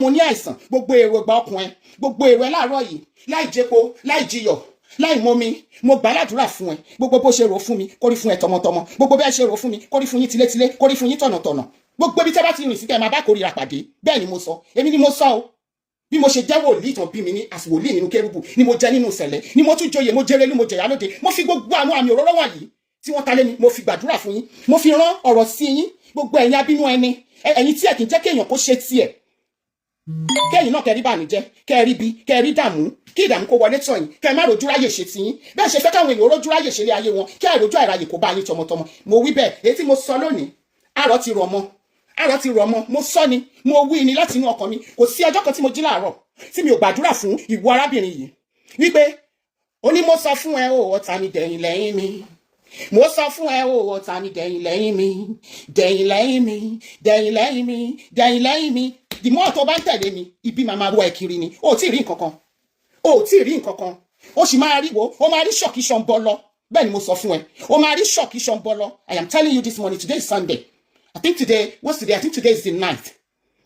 mo ní àìsàn gbogbo èrò gba ọkùnrin gbogbo èrò ẹ láàárọ̀ yìí láì jẹpo láì jiyọ̀ láì momi mo gbàládùra fún ẹ gbogbo bó ṣe rò fún mi kórí fún ẹ tọmọtọmọ gbogbo bẹ́ẹ̀ ṣe rò fún mi kórí fún yín tilétilé kórí fún yín tọ̀nàtọ̀nà gbogbo ibi tẹ́ bá ti rìn sí kẹ́ máa bá kórìíra pàdé bẹ́ẹ̀ ni mo sọ èmi ni mo sọ o bí mo ṣe jẹ́ wòlíì tán bí mi ní àsìwòlíì nínú kérúbù ni mo jẹ́ nínú ìṣẹ̀lẹ̀ ni mo tún joyè mo jẹ́rẹ́ ní mo jẹ̀yà lóde mo fi gbogbo àwọn àmì òróró wọ̀nyí tí wọ́n ta lé mi mo fi gbàdúrà fún yín mo fi rán ọ̀rọ̀ sí yín gbogbo ẹ̀yin abínú ẹni ẹ̀yin tí ẹ kì í jẹ́ kéèyàn kó ṣe tiẹ̀ kẹ́yìn náà kẹ́rí bànújẹ́ kẹ́rí bí kẹ́rí dààmú kí ìdààmú kó wọlé tọ̀ yín kẹ́ má rojú ráyè ṣe tiyín bẹ́ẹ̀ ṣe fẹ́ káwọn èèyàn rojú ráyè ṣe lé ayé wọn kẹ́ àìrojú àìráyè kó bá yín tọmọtọmọ mo wí bẹ́ẹ̀ èyí tí mo sọ lónìí àrọ̀ ti rọ̀ mọ́ mo sọ ni mo wí ni láti inú ọkàn mi kò sí ọjọ́ kan tí mo jí láàárọ̀ tí mi ò gbàdúrà fún ìwọ arábìnrin yìí wípé ó ní mo sọ fún ẹ o ọ̀tá mi dẹ̀yìn lẹ́yìn mi mo sọ fún ẹ o ọ̀tá mi dẹ̀yìn lẹ́yìn mi dẹ̀yìn lẹ́yìn mi dẹ̀yìn lẹ́yìn mi dẹ̀yìn lẹ́yìn mi dìmọ́ tó bá ń tẹ̀lé mi ibi màmá wọ ẹ kiri ni o tí ì rí nǹkan kan o sì máa rí wo o máa rí ṣọ́ọ̀kì ṣọ́ǹbọ lọ bẹ́ẹ̀ ni mo sọ fún ẹ o máa rí ṣọ́ọ̀kì ṣọ́ǹbọ lọ I am telling you this morning today is Sunday I think today is the 9th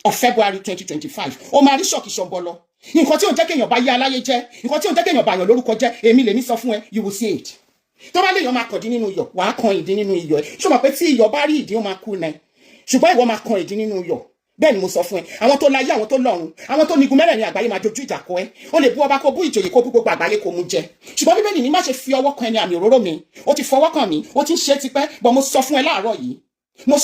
of February 2025 o máa rí ṣọ́ọ̀kì ṣọ́ǹbọ lọ nǹkan tí ò jẹ́ kéèyàn bá yé aláyé jẹ́ nǹkan tí ò jẹ́ kéèyàn bá yàn lórúkọ jẹ́ èmi lèmi sọ fún ẹ you will see it tó bá léèyàn máa kàn dín nínú iyọ̀ wàá kan ìdí nínú iyọ̀ ẹ ṣó mọ̀ pé tí iyọ̀ bá rí ìdí ó máa kú náà ṣùgbọ́n ìwọ máa kan ìdí nínú iyọ̀ bẹ́ẹ̀ ni mo sọ fún ẹ àwọn tó láyé àwọn tó lọ́run àwọn tó nígun mẹ́rẹ̀ẹ̀rin àgbáyé máa dojú ìjà kọ ẹ ó lè bú ọba kó bú ìjòyè kó bú gbogbo àgbáyé kó mú jẹ ṣùgbọ́n bíbélì ní má ṣe fi ọwọ́ kan ẹni àmì òróró mi ó ti fọwọ́ kàn mí ó ti ń ṣe tipẹ́ bọ́ mo sọ fún ẹ láàárọ̀ yìí mo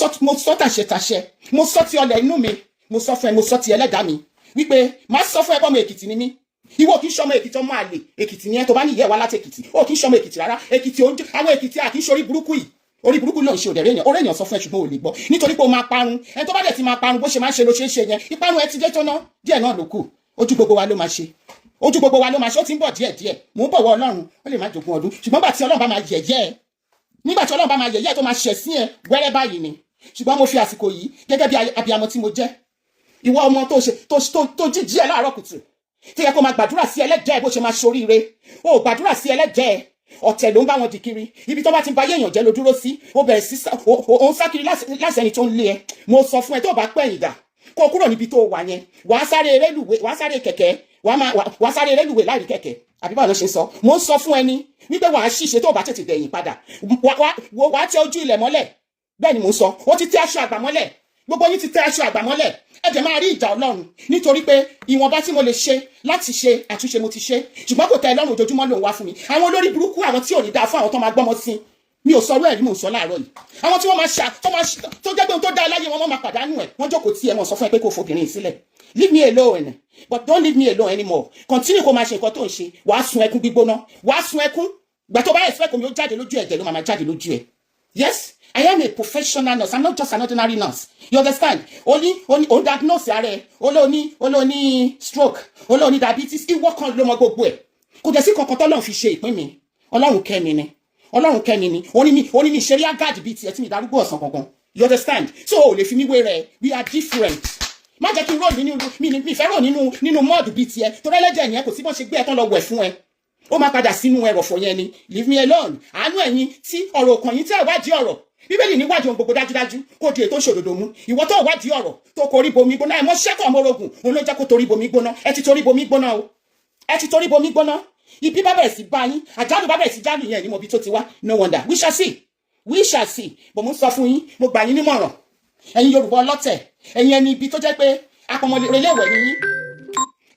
sọ tàṣẹ mo sọ ti ọlẹ̀ inú mi mo sọ fún ẹ mo sọ ti ẹlẹ́dàá mi wípé má sọ fún ẹ bọ́mọ Èkìtì ni mí ìwọ kì í ṣọmọ Èkìtì ọmọ àlè Èkìtì ni ẹ tó bá ní ìyẹ́ wa láti Èkìtì ó kì í ṣọmọ Èkìtì rárá Èkìtì àwọn Èkìtì àkì í ṣorí burúkú yìí orí burúkú náà ń ṣe òdẹ̀rẹ̀ èèyàn orí èèyàn sọ fún ẹ ṣùgbọ́n ò lè gbọ́ nítorí pé o máa parun ẹni tó bá dẹ̀ ti máa parun bó ṣe máa ń ṣe ló ṣe ń ṣe yẹn ìparun ẹ ti dé tó ná díẹ̀ náà ló kù ojú gbogbo wa ló máa ṣe ó ti ń bọ̀ díẹ̀ mò ń bọ̀wọ̀ Ọlọ́run ó lè má jogún ọdún ṣùgbọ́n gbà tí Ọlọ́run bá máa yẹ̀yẹ́ ẹ nígbà tí Ọlọ́run bá máa yẹ̀yẹ́ tó máa ṣẹ̀ sí ẹ wẹ́rẹ́ báyìí ni ṣùgbọ́n mo fi àsìkò yìí gẹ́gẹ́ bí abiyamọ tí mo jẹ́ ìwọ ọmọ tó jíjí ẹ láàárọ̀ kùtù tí yẹ kó máa gbàdúrà sí ẹlẹ́dẹ̀ẹ́ bó ṣe máa ṣoríire ó gbàdúrà sí ẹlẹ́dẹ̀ẹ́ ọ̀tẹ̀ ló ń bá wọn di kiri ibi tó bá ti ń ba ayé èèyàn jẹ́ ló dúró sí ó bẹ̀rẹ̀ sí ó ń sá kiri láti ẹni tó ń lé ẹ mo sọ fún ẹ tó bá pẹ̀yìn dà kó kúrò níbi tó wà yẹn wàá sáré kẹ̀kẹ́ wàá sáré rélùwé láì rí kẹ̀kẹ́ àbí báwo ló ṣe sọ mo ń sọ fún ẹni wípé wàá ṣìṣe tó bá tètè dẹ̀yìn padà wàá tẹ ojú ilẹ̀ mọ́lẹ̀ bẹ́ẹ̀ ni mo ń sọ ó ti tẹ aṣọ àgbà mọ́lẹ̀ gbogbo yín ti tẹ aṣọ àgbà mọ́lẹ̀ ẹ̀jẹ̀ máa rí ìjà Ọlọ́run nítorí pé ìwọ̀nba tí mo lè ṣe láti ṣe àtúnṣe mo ti ṣe ṣùgbọ́n kò tẹ́ ẹ lọ́rùn ojoojúmọ́ lòun wá fún mi àwọn olórí burúkú àwọn tí ò ní dáa fún àwọn tó máa gbọ́mọ sí mi ò sọ̀rọ̀ ẹ̀rí mò ń sọ láàárọ̀ yìí àwọn tí wọ́n máa tó jẹ́ pé ohun tó dá láyé wọn máa pàdánù ẹ̀ wọ́n jókòó tí ẹ mọ̀ sọ fún ẹ pé kò fobìnrin sílẹ̀ leave me alone but don't leave me alone anymore continue kó máa ṣe nǹkan tó ń ṣe wàá sun ẹkún gbígbóná wàá sun ẹkún gbà tó bá expect omi ó jáde lójú ẹ̀jẹ̀ ló máa jáde lójú ẹ̀ yes I am a professional nurse. I'm not just an ordinary nurse. You understand? Only diagnose are. Only stroke. Only diabetes. Ìwọ kan ló mọ gbogbo ẹ̀. Kò dẹ̀ sí kankan t'Ọlọ́run fi ṣe ìpín mi. Ọlọ́run kẹ́ mi ni. Oni mi ṣeré agad bíi tiẹ̀ tí mi darúgbó ọ̀sán kankan. You understand? So o lè fi mí wé rẹ̀. We are different. Má jẹ́ kí n rò mi fẹ́ rò nínú mọ́ọ̀dù bíi tiẹ̀. Torí ẹlẹ́jẹ̀ yẹn kò sí bọ́n ṣe gbé ẹ̀ tán lọ wẹ̀ fún ẹ. Ó máa padà sínú ẹrọ̀fọ̀ yẹn ni. Leave me alone. Àánú ẹ̀yin tí ọ̀rọ̀ òkàn yín tí ẹ̀ wádìí ọ̀rọ̀. Bíbélì ní wádìí ohun gbogbo dájúdájú kó di ètò ìṣòdodo mú ìwọ tó wádìí ọ̀rọ̀ tó korí bomi gbóná ẹ mọ ṣẹkọ ọmọrogùn òun ló jẹ́ kó torí bomi gbóná ẹ ti torí bomi gbóná o ẹ ti torí bomi gbóná ibi bá bẹ̀rẹ̀ sí bá yín àjálù bá bẹ̀rẹ̀ sí jálù yẹn ní mo bí tó ti wá no wonder we shall see bò mo sọ fún yín mo gbà yín nímọ̀ràn ẹ̀yin Yorùbá ọlọ́tẹ̀ ẹ̀yin ẹni ibi tó jẹ́ pé apọmọrẹlẹ́wẹ̀ ni yín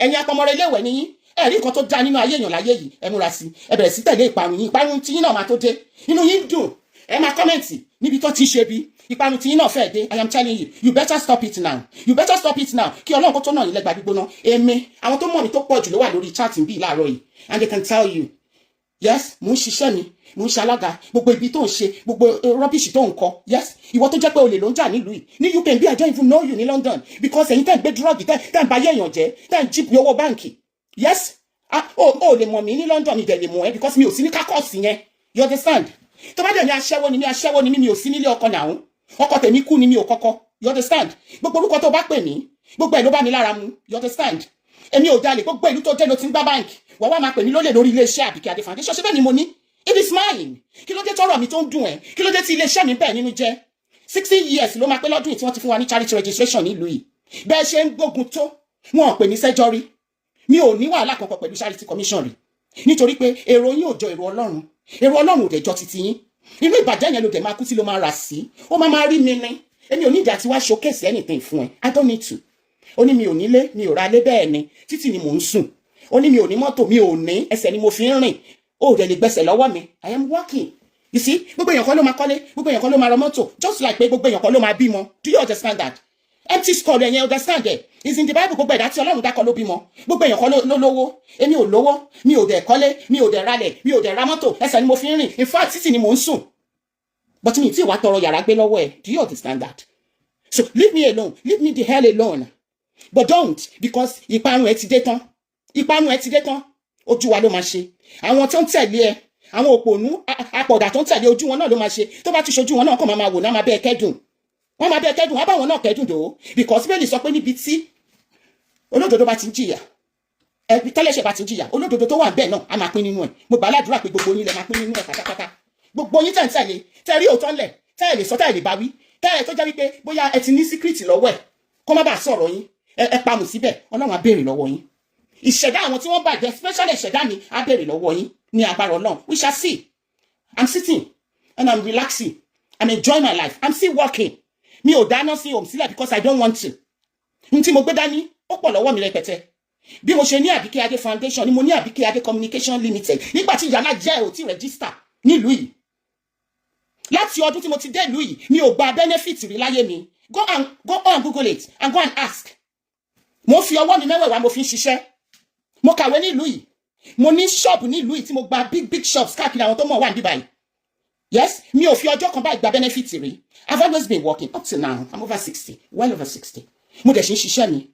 ẹ̀yin apọmọrẹlẹ́wẹ̀ ni yín ẹ̀rí nǹkan tó dá nínú ayé èèyàn láyé yìí ẹ múra sí ẹ bẹ̀rẹ̀ sí tẹ̀lé ìparun tí yín náà máa tó dé inú yín dùn ẹ máa kọ́mẹ̀ntì níbi tó ti ṣe bí ìparun tí yín náà fẹ́ dé I am telling you better stop it now kí Ọlọ́run kó tó náà yín lẹ́gbàá gbígbóná èmi àwọn tó mọ̀ mi tó pọ̀ jù ló wà lórí chat bí láàárọ̀ yìí and they can tell you yes mo ń ṣiṣẹ́ mi mo ń ṣe alága gbogbo ibi tó ń ṣe gbogbo rubbish tó ń kọ yes ìwọ tó jẹ́ pé olè ló ń jà nílùú yìí ní UK bí I don't even know you ní London because ẹ̀yin tẹ́ ń gbé drug tẹ́ ń ba ayé èèyàn jẹ́ tẹ́ ń jíìpù owó báǹkì yes o lè mọ̀ mí ní London mi dẹ̀ lè mọ̀ ẹ́ because mi ò sí ní kákọ́ọ̀sì yẹn you understand tó bá dẹ̀ ní aṣẹ́wó ni mi ò sí nílé ọkọ náà ọkọ tèmi kú ni mi ò kọ́kọ́ you understand gbogbo orúkọ tó bá pè mí gbogbo ẹ̀ ló bá mi lára mu you understand èmi ò jalè gbogbo ìlú tó dé ló ti ń gbá báǹkì wọ́n wá máa pè mí lólè lórí iléeṣẹ́ Àbíkẹ́ Adé foundation ṣé bẹ́ẹ̀ ni mo ní it is mine kí ló dé tọrọ mi tó ń dùn ẹ́ kí ló dé tí iléeṣẹ́ mi bẹ́ẹ̀ nínú jẹ́ 16 years ló máa pé lọ́dún tí wọ́n ti fún wa ní charity registration nílùú yìí bẹ́ẹ̀ ṣe ń gbógun tó wọn ò pè mí sẹ́jọ́ rí, mi ò ní wàhálà kankan pẹ̀lú charity commission rí, nítorí pé èrò yín ò jọ èrò Ọlọ́run, èrò Ọlọ́run ò dẹ̀ jọ titi yín. Inú ìbàjẹ́ yẹn ló dẹ̀ máa kú tí ló máa rà sí, ó máa rí mi ní. Èmi ò ní ìdí àti wá showcase anything fún ẹ, I don't need to. Ó ní mi ò nílé, mi ò ra lé, bẹ́ẹ̀ ni títì ni mò ń sùn. Ó ní mi ò ní mọ́tò, mi ò ní, ẹsẹ̀ ni mo fi ń rìn, ó dẹ̀ lè gbẹ́sẹ̀ lọ́wọ́ mi, I am working. You see, gbogbo èèyàn kan ló máa kọ́lé, gbogbo èèyàn kan ló máa ra mọ́tò, just like pé gbogbo èèyàn kan ló máa bímọ. Do you understand that? Empty skull ẹ̀yẹn understand it? It's in the Bible, gbogbo ẹ̀dá tí Ọlọ́run dákọ̀ ló bímọ. Gbogbo èèyàn kan ló lówó, èmi ò lówó, mi ò dẹ̀ kọ́lé, mi ò dẹ̀ ralẹ̀, mi ò dẹ̀ ra mọ́tò, ẹsẹ̀ ni mo fi ń rìn. In fact, títì ni mò ń sùn. But mi tí wàá tọrọ yàrá gbé lọ́wọ́ ẹ̀. Do you understand that? So leave me alone, leave me the hell alone. But don't, because ìparun ẹ ti dé tán. Ìparun ẹ ti dé tán. Ojú wa ló máa ṣe. Àwọn tó ń tẹ̀lé ẹ, àwọn òpònú àpọ̀dà tó ń tẹ̀lé ojú wọn náà ló máa ṣe. Tó bá ti ṣojú wọn náà kàn máa wò náà máa bẹ́ẹ̀ kẹ́dùn. Wọ́n máa bẹ́ẹ̀ kẹ́dùn, wọ́n bá wọn náà kẹ́dùn dò. Because Bíbélì sọ pé níbi tí olódodo bá ti ń jìyà, tẹ́lẹ̀ṣẹ̀ bá ti ń jìyà, olódodo tó wà bẹ́ẹ̀ náà á máa pín nínú ẹ̀. Mo gbà ládùúrà pé gbogbo yín lẹ máa pín nínú ẹ̀ pátápátá. Gbogbo yín tẹ̀ ń tẹ̀lé, tẹ́ rí òótọ́ ńlẹ̀, tẹ́ lè sọ, tẹ́ lè bá wí, tẹ́ tó jẹ́ wípé bóyá ẹ ti ní secret lọ́wọ́ ẹ̀ kó má bàa sọ̀rọ̀ yín, ẹ pamọ́ síbẹ̀, Ọlọ́run á béèrè lọ́wọ́ yín. Ìṣẹ̀dá àwọn tí wọ́n bàjẹ́, especially ìṣẹ̀dá mi, á béèrè lọ́wọ́ yín ní agbára Ọlọ́run. We shall see. I'm sitting and I'm relaxing. I'm enjoying my life. I'm still working. Mi ò dáná sí home sílẹ̀ because I don't want to. N tí mo gbé dání, ó pọ̀ lọ́wọ́ mi rẹpẹtẹ. Bí mo ṣe ní Àbíkẹ́ Adé Foundation ni mo ní Àbíkẹ́ Adé Communication Limited. Nígbà tí ìyálà jẹ́ ò tí register nílùú yìí. Láti ọdún tí mo ti dé ìlú yìí, mi ò gba benefit rí láyé mi. Go on Google it and go and ask. Mo fi ọwọ́ mi mẹ́wẹ̀ẹ̀wá mo fi ń ṣiṣẹ́. Mo kàwé nílùú yìí. Mo ní shop nílùú yìí tí mo gba big shops káàkiri àwọn tó mọ̀ wà níbí báyìí. Yes, mi ò fi ọjọ́ kan báyìí gba benefit rí. I've always been working up to now. I'm over 60, well over 60. Mo dẹ̀ ṣe ń ṣiṣẹ́ mi.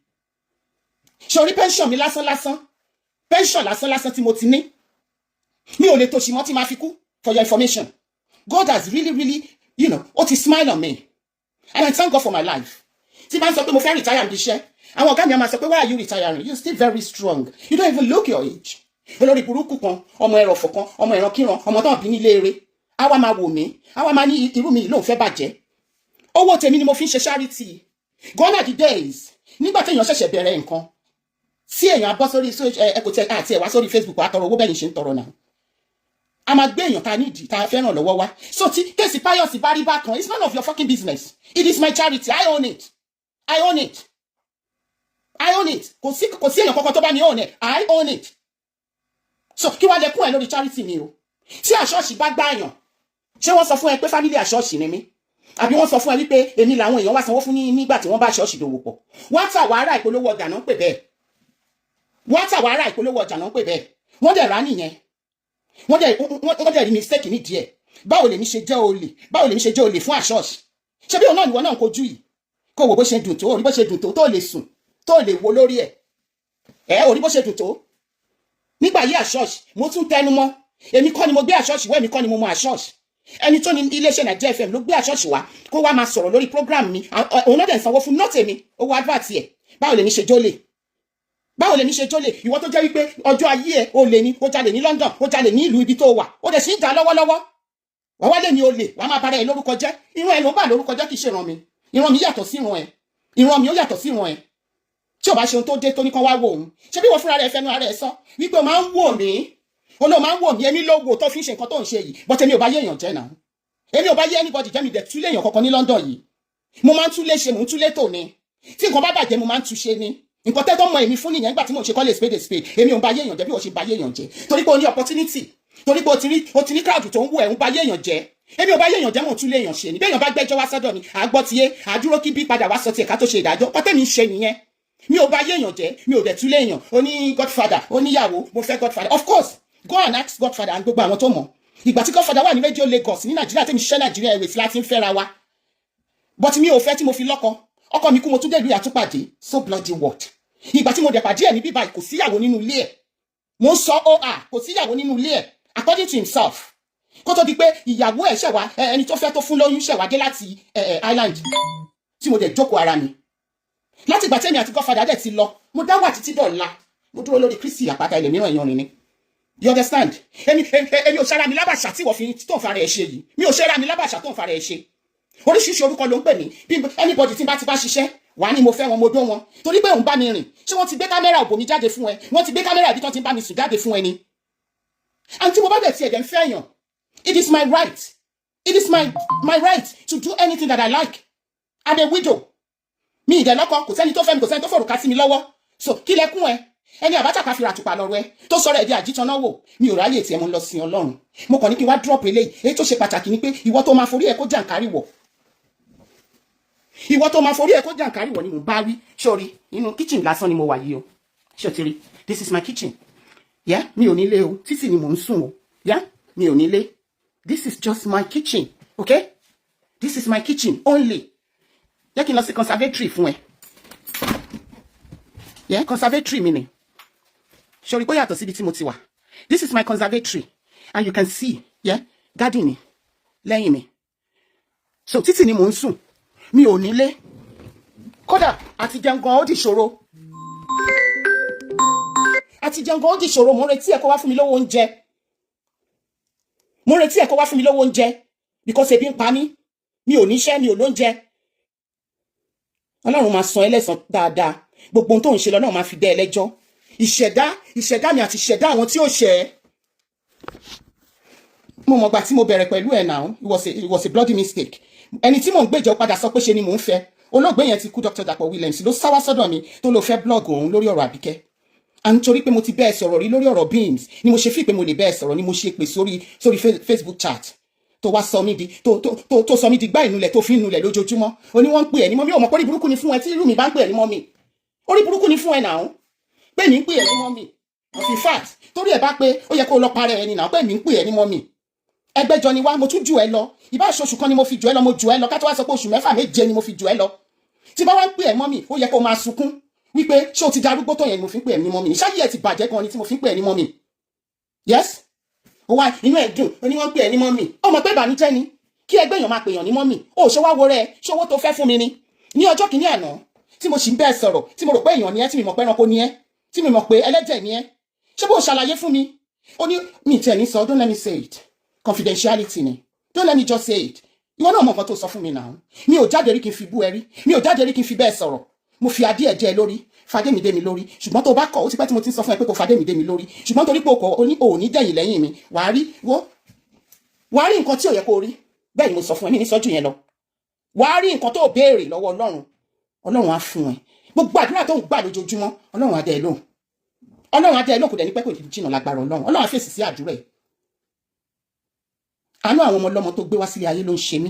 Ṣorí pension mi lásán. Pension lásán tí mo ti ní. Mi ò lè tòṣì mọ́ tí máa fi kú, for your information. God has really, ó ti smile on me. And I thank God for my life. Tí bá ń sọ pé mo fẹ́ retire níbi iṣẹ́, àwọn ọ̀gá mi á máa sọ pé why are you retiring? You're still very strong. You don't even look your age. Olórí burúkú kan, ọmọ ẹrọ̀fọ̀ kan, ọmọ ìrankíran, ọmọ tó ń bí nílé eré. Àwa máa wò mí, àwa máa ní irú mi lóun fẹ́ bàjẹ́. Owó tèmi ni mo fi ń ṣe charity. Gone are the days. Nígbà téèyàn ṣẹ̀ṣẹ̀ bẹ̀rẹ̀ nǹkan. Tí èèyàn bọ́ sórí ẹ̀kọ́tẹ̀ àti ẹ̀wá sórí Facebook àtọrọ owó bẹ́yìn ṣe ń tọrọ náà. A máa gbé èèyàn ta nídìí ta fẹ́ràn lọ́wọ́ wá. So tí kéèsì Pius bá rí bákan, it's none of your fucking business. It is my charity. I own it. I own it. I own it. Kò sí èèyàn kankan tó bá mi own it. I own it. So kí wá lè kún ẹ lórí charity mi o. Tí àṣọ́ọ̀ṣì bá gbáyàn, ṣé wọ́n sọ fún ẹ pé family àṣọ́ọ̀ṣì ni mí? Àbí wọ́n sọ fún ẹ wípé èmi làwọn èèyàn wá sanwó fún nígbà tí wọ́n bá àṣọ́ọ̀ṣì dòwò pọ̀? Wọ́n tà wàrà ìpolówó ọjà náà ń pè bẹ́ẹ̀. Wọ́n tà wàrà ìpolówó ọjà náà ń pè bẹ́ẹ̀. Wọ́n dẹ̀ rà nìyẹn. Wọ́n dẹ̀ rí mistake ní díẹ̀. Báwo lèmi ṣe jẹ́ olè? Báwo lèmi ṣe jẹ́ olè fún àṣọ́ọ̀ṣì? Ṣé bí òun náà ni wọ́n náà ń kojú yìí? Kó wo bó ṣe dùn tó, orí bó ṣe dùn tó lè sùn, tó lè wo lórí ẹ̀. Orí bó ṣe dùn tó. Nígbà yí àṣọ́ọ̀ṣì, mo tún tẹnu mọ́. Èmi kọ́ ni mo gbé àṣọ́ọ̀ṣì wá, èmi kọ́ ni mo mọ àṣọ́ọ̀ṣì. Ẹni tó ní iléeṣẹ́ Nàìjíríà FM ló gbé àṣọ́ọ̀ṣì wá kó wá máa sọ̀rọ̀ lórí program mi. Òun náà dẹ̀ sanwó fún not èmi, owó advert ẹ̀. Báwo lèmi ṣe jólè? Báwo lèmi ṣe jólè? Ìwọ tó jẹ́ wípé ọjọ́ ayé ẹ̀ o lè ní, ó jalè ní London, ó jalè ní ìlú ibi tó wà, ó dẹ̀ sì ń jà lọ́wọ́lọ́wọ́. Wọ́n wá lè ní olè, wọ́n máa bara ẹ̀ lórúkọ jẹ́. Ìran ẹ̀ ló bà lórúkọ jẹ́ kì í ṣe ìran mi. Ìran mi yàtọ̀ sí ìran ẹ̀. Ìran mi ó yàtọ̀ sí ìran ẹ̀. Tí ò bá ṣe ohun tó dé tó ní kán wá wò òun. Ṣé bí wọ́n fúnra rẹ̀ fẹnu ara ẹ̀ sọ wípé o máa ń wò mí? Olóò máa ń wò mí, èmi ló wò tó fi ń ṣe nǹkan tó ń ṣe yìí. But èmi ò bá yé èèyàn jẹ́ náà. Èmi ò bá yé anybody jẹ́ mi dẹ̀ túlé èèyàn kankan ní London yìí. Mo máa ń túlé ṣe, mò ń túlé tò ní. Tí nǹkan bá bàjẹ́ mo máa ń túṣe ní. Nǹkan tẹ́ tó mọ èmi fún nìyẹn nígbà tí mo ṣe kọ́lé spade spade. Èmi ò ń bá yé èèyàn jẹ́ bí wọ́n ṣe bá yé èèyàn jẹ́. Torí pé o ní opportunity. Torí pé o ti ní crowd tó ń wò ẹ̀ ń bá yé èèyàn jẹ́. Èmi ò bá yé èèyàn jẹ́ mò ń túlé èèyàn ṣe ni. Bí èèyàn bá gbẹ́jọ́ wá sọ́dọ̀ mi, àgbọ̀ tiye, àdúró kí bí padà wá sọ tiẹ̀ ká tó ṣe ìdájọ́. Ọtẹ́ mi ń ṣe nìyẹn. Mi ò bá yé èèyàn jẹ́, mi ò dẹ̀ túlé èèyàn. Ó ní Godfather, ó níyàwó, mo fẹ́ Godfather. Of course, go and ask Godfather and gbogbo àwọn tó mọ̀. Ìgbà tí Godfather wà ní Radio Lagos ní Nàìjíríà tẹ́mi ṣiṣẹ́ Nàìjíríà Airways láti ń fẹ́ra wa. But mi ò fẹ́ tí mo fi lọ́kọ. Ọkọ mi kú mo tún dé ìlú àtúpàdé. So bloody what? Ìgbà tí mo dẹ̀ pàdé ẹ̀ ní bíbá kò síyàwó nínú ilé ẹ̀. Mo ń sọ kò síyàwó nínú ilé ẹ̀ according to himself. Kó tó di pé ìyàwó ẹ̀ ṣẹ̀wá ẹni tó fẹ́ tó fún lóyún ṣẹ̀wá dé láti Ireland. Tí mo dẹ̀ jókòó ara mi. Láti ìgbà tẹ́mi àti Godfather dẹ̀ ti lọ, mo dá wà títí dọ̀la. Mo dúró lórí Kristi àpáta ilẹ̀ mìíràn èèyàn ni. You understand? Èmi ò ṣara mi lábàṣà tí wọ́n fi tó ń fara ẹ̀ ṣe yìí. Mi ò ṣara mi lábàṣà tó ń fara ẹ̀ ṣe. Oríṣiríṣi orúkọ ló ń pè mí. Bí anybody tí bá ti bá ṣiṣẹ́, wà ní mo fẹ́ wọn mo dó wọn torí pé òun bá mi rìn ṣé wọ́n ti gbé kámẹ́rà òbò mi jáde fún ẹ wọ́n ti gbé kámẹ́rà ibi tó ti ń bá mi sùn jáde fún ẹ ni. àǹtí mo bá bẹ̀ tí ẹ̀jẹ̀ ń fẹ́ yàn it is my right right to do anything that I like. I'm a widow mi ìdẹ̀ lọ́kọ kò sẹ́ni tó fẹ́ mi kò sẹ́ni tó fòrùka sí mi lọ́wọ́ so kí lẹ́kún ẹ ẹni àbátàkà fi ràtùpà lọ́rọ̀ ẹ tó sọ̀rọ̀ ẹ̀ di àjítaná wò mi ò ráyè tí ẹ mo lọ sin Ọlọ́run mo kàn ní kí wá drop eléyìí èyí tó ṣe pàtàkì ni pé ìwọ tó máa forí ẹ kó jàǹkárí wọ̀ ìwọ tó máa forí ẹ kó jàǹkárí wọ̀ ni mo bá rí sórí inú kitchen lásán ni mo wà yìí o ṣé o ti rí this is my kitchen yeah mi ò nílé o títì ni mò ń sùn o yeah mi ò nílé this is just my kitchen okay this is my kitchen only jẹ́ kí n lọ sí conservatory fún ẹ yeah conservatory mi ni sori pé yàtọ̀ síbi tí mo ti wà this is my conservatory and you can see yeah garden ni lẹ́yìn mi so títì ni mò ń sùn mi ò nílé kódà àti jẹun gan ó di ṣòro mo retí ẹ kó wá fún mi lówó oúnjẹ because ebi ń pa mí mi ò níṣẹ́ mi ò lóúnjẹ Ọlọ́run máa san ẹlẹ́san dáadáa gbogbo ohun tó ń ṣe lọ náà máa fi dẹ́ ẹlẹ́jọ́ ìṣẹ̀dá mi àti ìṣẹ̀dá àwọn tí ó ṣẹ̀ ẹ́ mo mọ̀gbà tí mo bẹ̀rẹ̀ pẹ̀lú ẹ̀ náà it was a bloody mistake ẹni tí mò ń gbèjọ padà sọ pé ṣe ni mò ń fẹ́ olóògbé yẹn ti kú Dr. Dapo Williams ló sáwá sọ́dọ̀ mi tó lọ fẹ́ blog òun lórí ọ̀rọ̀ Àbíkẹ́ à ń torí pé mo ti bẹ́ẹ̀ sọ̀rọ̀ rí lórí ọ̀rọ̀ beams ni mo ṣe fi pé mo lè bẹ́ẹ̀ sọ̀rọ̀ ni mo ṣe pè sórí Facebook chat tó wá sọ mí di tó sọ mí di gbá ìnulẹ̀ tó fi ń nulẹ̀ lójoojúmọ́ ó ní wọ́n ń pè ẹ́ ní mọ́mí ò mọ̀ pé orí burúkú ni fún ẹ tí irú mi bá ń pè ẹ́ ní mọ́mí orí burúkú ni fún ẹ náà pé mi ń pè ẹ́ ní mọ́mí in fact torí ẹ̀ bá pé ó yẹ kó lọ parẹ́ ẹni náà pé mi ń pè ẹ́ ní mọ́mí ẹgbẹ́jọ ni wá mo tún jù ẹ lọ ìbá oṣù kan ni mo fi jù ẹ lọ mo jù ẹ lọ ká tó wá sọ pé oṣù 6 7 ni mo fi jù ẹ lọ tí bá wá ń pè ẹ́ mọ́mí ó yẹ kó máa sunkún wípé ṣé o ti darúgbó tó yẹn ni mo fi ń pè ẹ́ ní mọ́mí ṣáyé ẹ ti bàjẹ́ gan ni tí mo fi ń pè ẹ́ ní mọ́mí yes ó wá inú ẹ̀ dùn ó ní wọ́n pè ẹ́ ní mọ́mí ó mọ̀ pé ìbànújẹ́ ni kí ẹgbẹ́ èèyàn máa pèèyàn ní mọ́mì ó ṣe wá wo rẹ ṣé owó tó fẹ́ fún mi ni ní ọjọ́ kìíní àná tí mo sì ń bẹ́ẹ̀ sọ̀rọ̀ tí mo rò pé èèyàn ni ẹ́ tí mi mọ̀ pé ẹranko ni ẹ́ tí mi mọ̀ pé ẹlẹ́jẹ̀ ni ẹ́ ṣé bó ṣàlàyé fún mi ó ní mi tẹ̀ ní sọ don't let me say it confidentiality ni don't let me just say it ìwọ náà mọ̀ nǹkan tó sọ fún mi náà mi ò jáde rí kí n fi bú ẹ rí mi ò jáde rí kí n fi bẹ́ẹ̀ sọ̀rọ̀ mo fi adé ẹ̀jẹ̀ lórí fàdémídé mi lórí ṣùgbọ́n tó bá kọ̀ ó ti pẹ́ tí mo ti ń sọ fún ẹ pé kò fàdémídé mi lórí ṣùgbọ́n torí pé o ní òní dẹ̀yìn lẹ́yìn mi wàá rí nǹkan tí ò yẹ kó rí bẹ́ẹ̀ ni mo sọ fún ẹ mi ní sọ́jú yẹn lọ wàá rí nǹkan tó béèrè lọ́wọ́ Ọlọ́run á fún ẹ gbogbo àdúrà tó ń gbà lójoojúmọ́ Ọlọ́run á dẹ́ ẹ lóhùn kò dẹ̀ ní pẹ́ kò ní jìnnà lágbára Ọlọ́run á fèsì sí àdúrà ẹ̀ àánú àwọn ọmọ ọlọ́mọ tó gbé wá sílé ayé ló ń ṣe mí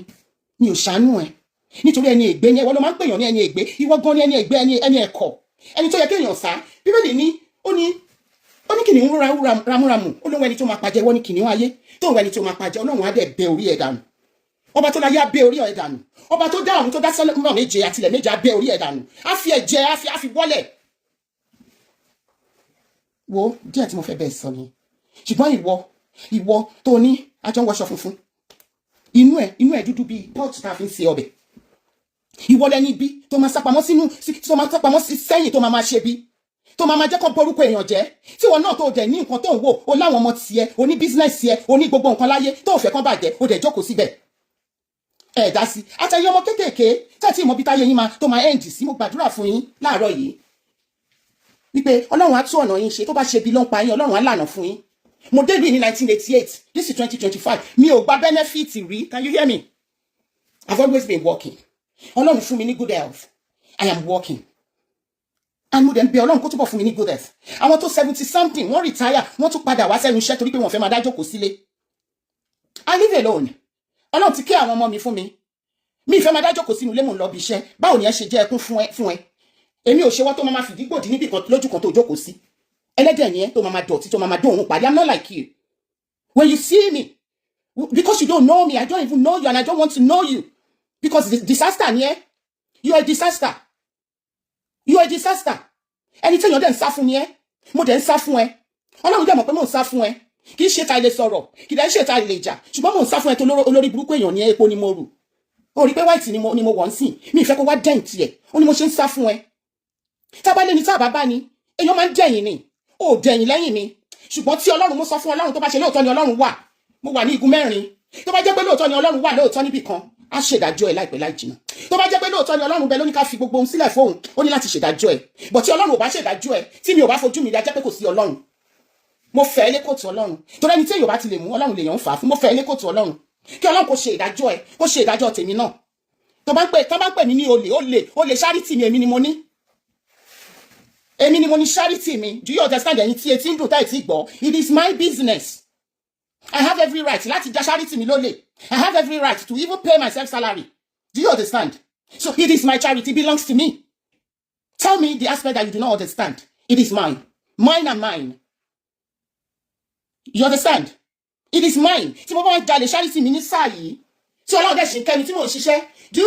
mi ò ṣàánú ẹ nítorí ẹni ègbé ni ẹwọ́n ló máa ń pèèyàn ní ẹni ègbé ìwọ gan ni ẹni ègbé ẹni ẹ̀kọ́ ẹni tó yẹ kéèyàn sá Bíbélì ní ó ní kìnìún ramúramù ó lóun ẹni tó máa pàjẹ́ wọ́n ní kìnìún ayé tóun ẹni tó máa pàjẹ́ Ọlọ́run á dẹ̀ bẹ orí ẹ̀ dànù ọba tó láyé á bẹ orí ẹ̀ dànù ọba tó dá ọ̀run tó dá sọ́lọ́mọ méje àtìlẹ̀ méje á bẹ orí ẹ̀ dànù á fi ẹ̀jẹ̀ á fi wọ́lẹ̀ wo díẹ̀ tí mo fẹ́ bẹ́ẹ̀ sọ ni ṣùgbọ́n ìwọ tó ní ajọ́ ń wọṣọ funfun inú ẹ̀ dúdú bíi pọ́ọ̀tù tá a fi ń ṣe ọbẹ̀ ìwọ lẹ́ni bí tó máa sápamọ́ sí sẹ́yìn tó máa ṣe bí tó máa jẹ́ kó borúkọ èèyàn jẹ́ tí wọn náà tó dẹ̀ ní nǹkan tó ń wò ó láwọn ọmọ tiẹ̀ ó ní bísínẹ́sì ẹ̀ ó ní gbogbo nǹkan láyé tó fẹ́ kán bàjẹ́ ó dẹ̀ jókòó síbẹ̀ ẹ̀ dá sí àtẹ̀yẹ ọmọ kéékèèké tẹ́tí ìmọ̀ bí táyé yín tó máa ẹ̀ǹdì sí mo gbàdúrà fún yín láàárọ̀ yìí wípé Ọlọ́run á tún ọ̀nà yín ṣe tó bá ṣe bí ló ń pa yín Ọlọ́run á lànà fún yín mo dé ní 1988 this is 2025 mi ò gba benefit rí can you hear me I've always been working Ọlọ́run fún mi ní good health I am working and mo dẹ̀ ń bẹ Ọlọ́run kó túbọ̀ fún mi ní good health àwọn tó 70 something wọ́n retire wọ́n tún padà wá sẹ́nu iṣẹ́ torí pé wọ́n fẹ́ máa dá jókòó sílé I live alone Ọlọ́run ti kí àwọn ọmọ mi fún mi ìfẹ́ máa dá jókòó sínú ilé mò ń lọ bí iṣẹ́ báwo ni ẹ ṣe jẹ́ ẹkún fún ẹ èmi ò ṣe wá tó máa fìdí gbòdì níbì kan lójú kan tó jókòó sí ẹlẹ́dẹ̀ yẹn tó máa dọ̀tí tó máa dùn òun pàdé I'm not like you when you see me because you don't know me I don't even know you and I don't want to know you because disaster ni ẹ you are a disaster ẹni tí èèyàn dẹ̀ ń sá fún ni ẹ mo dẹ̀ ń sá fún ẹ Ọlọ́run dẹ̀ mọ̀ pé mò ń sá fún ẹ kì í ṣe ta ilé sọ̀rọ̀ kì í dẹ̀ ṣe ta ilé ìjà ṣùgbọ́n mò ń sá fún ẹ tó olórí burúkú èèyàn ní epo ni mo rù ó rí pé white ni mo wọ̀ ń sìn mi ìfẹ́ kó wá dẹ́ǹtì ẹ̀ ó ní mo ṣe ń sá fún ẹ tábálẹ̀ ni tábà bá ni èèyàn máa ń dẹ̀yìn ni ó dẹ̀yìn lẹ́yìn mi ṣùgbọ́n tí Ọlọ́run mo sọ fún Ọlọ́run tó bá ṣe lóòótọ́ ni Ọlọ́run wà mo wà ní igun mẹ́rin tó bá jẹ́ pé lóòótọ́ ni Ọlọ́run wà lóòótọ́ níbì kan á ṣèdájọ́ ẹ̀ láìpẹ́ láì jìnnà. Tó bá jẹ́ pé lóòótọ́ ni Ọlọ́run bẹ ló ní ká fi gbogbo ohun sílẹ̀ fóun, ó ní láti ṣèdájọ́ ẹ̀. But tí Ọlọ́run ò bá ṣèdájọ́ ẹ̀, tí mi ò bá fojú mi rí, á jẹ́ pé kò sí Ọlọ́run. Mo fẹ́ lé kóòtù Ọlọ́run. Torí ẹni tí èèyàn bá ti lè mú Ọlọ́run lèèyàn ń fà á fún. Mo fẹ́ lé kóòtù Ọlọ́run. Kí Ọlọ́run kó ṣe ìdájọ́ ẹ̀, kó ṣe ìdájọ́ tèmi náà. Tó bá ń pè mí ní olè charity mi, èmi ni mo ní. Èmi ni mo ní charity mi. Do you understand? Ẹ̀yin tí etí ń dùn táì tí gbọ́. It is my business. I have every right láti já charity mi lólè. I have every right to even pay myself salary. Do you understand? So it is my charity, it belongs to me. Tell me the aspect that you do not understand. It is mine. Mine and mine. You understand? It is mine. Tí mo bá ń jalè charity mi ní sáà yìí. Tí Ọlọ́run dẹ̀ ṣe ń kẹ́mi tí mo ń ṣiṣẹ́. Do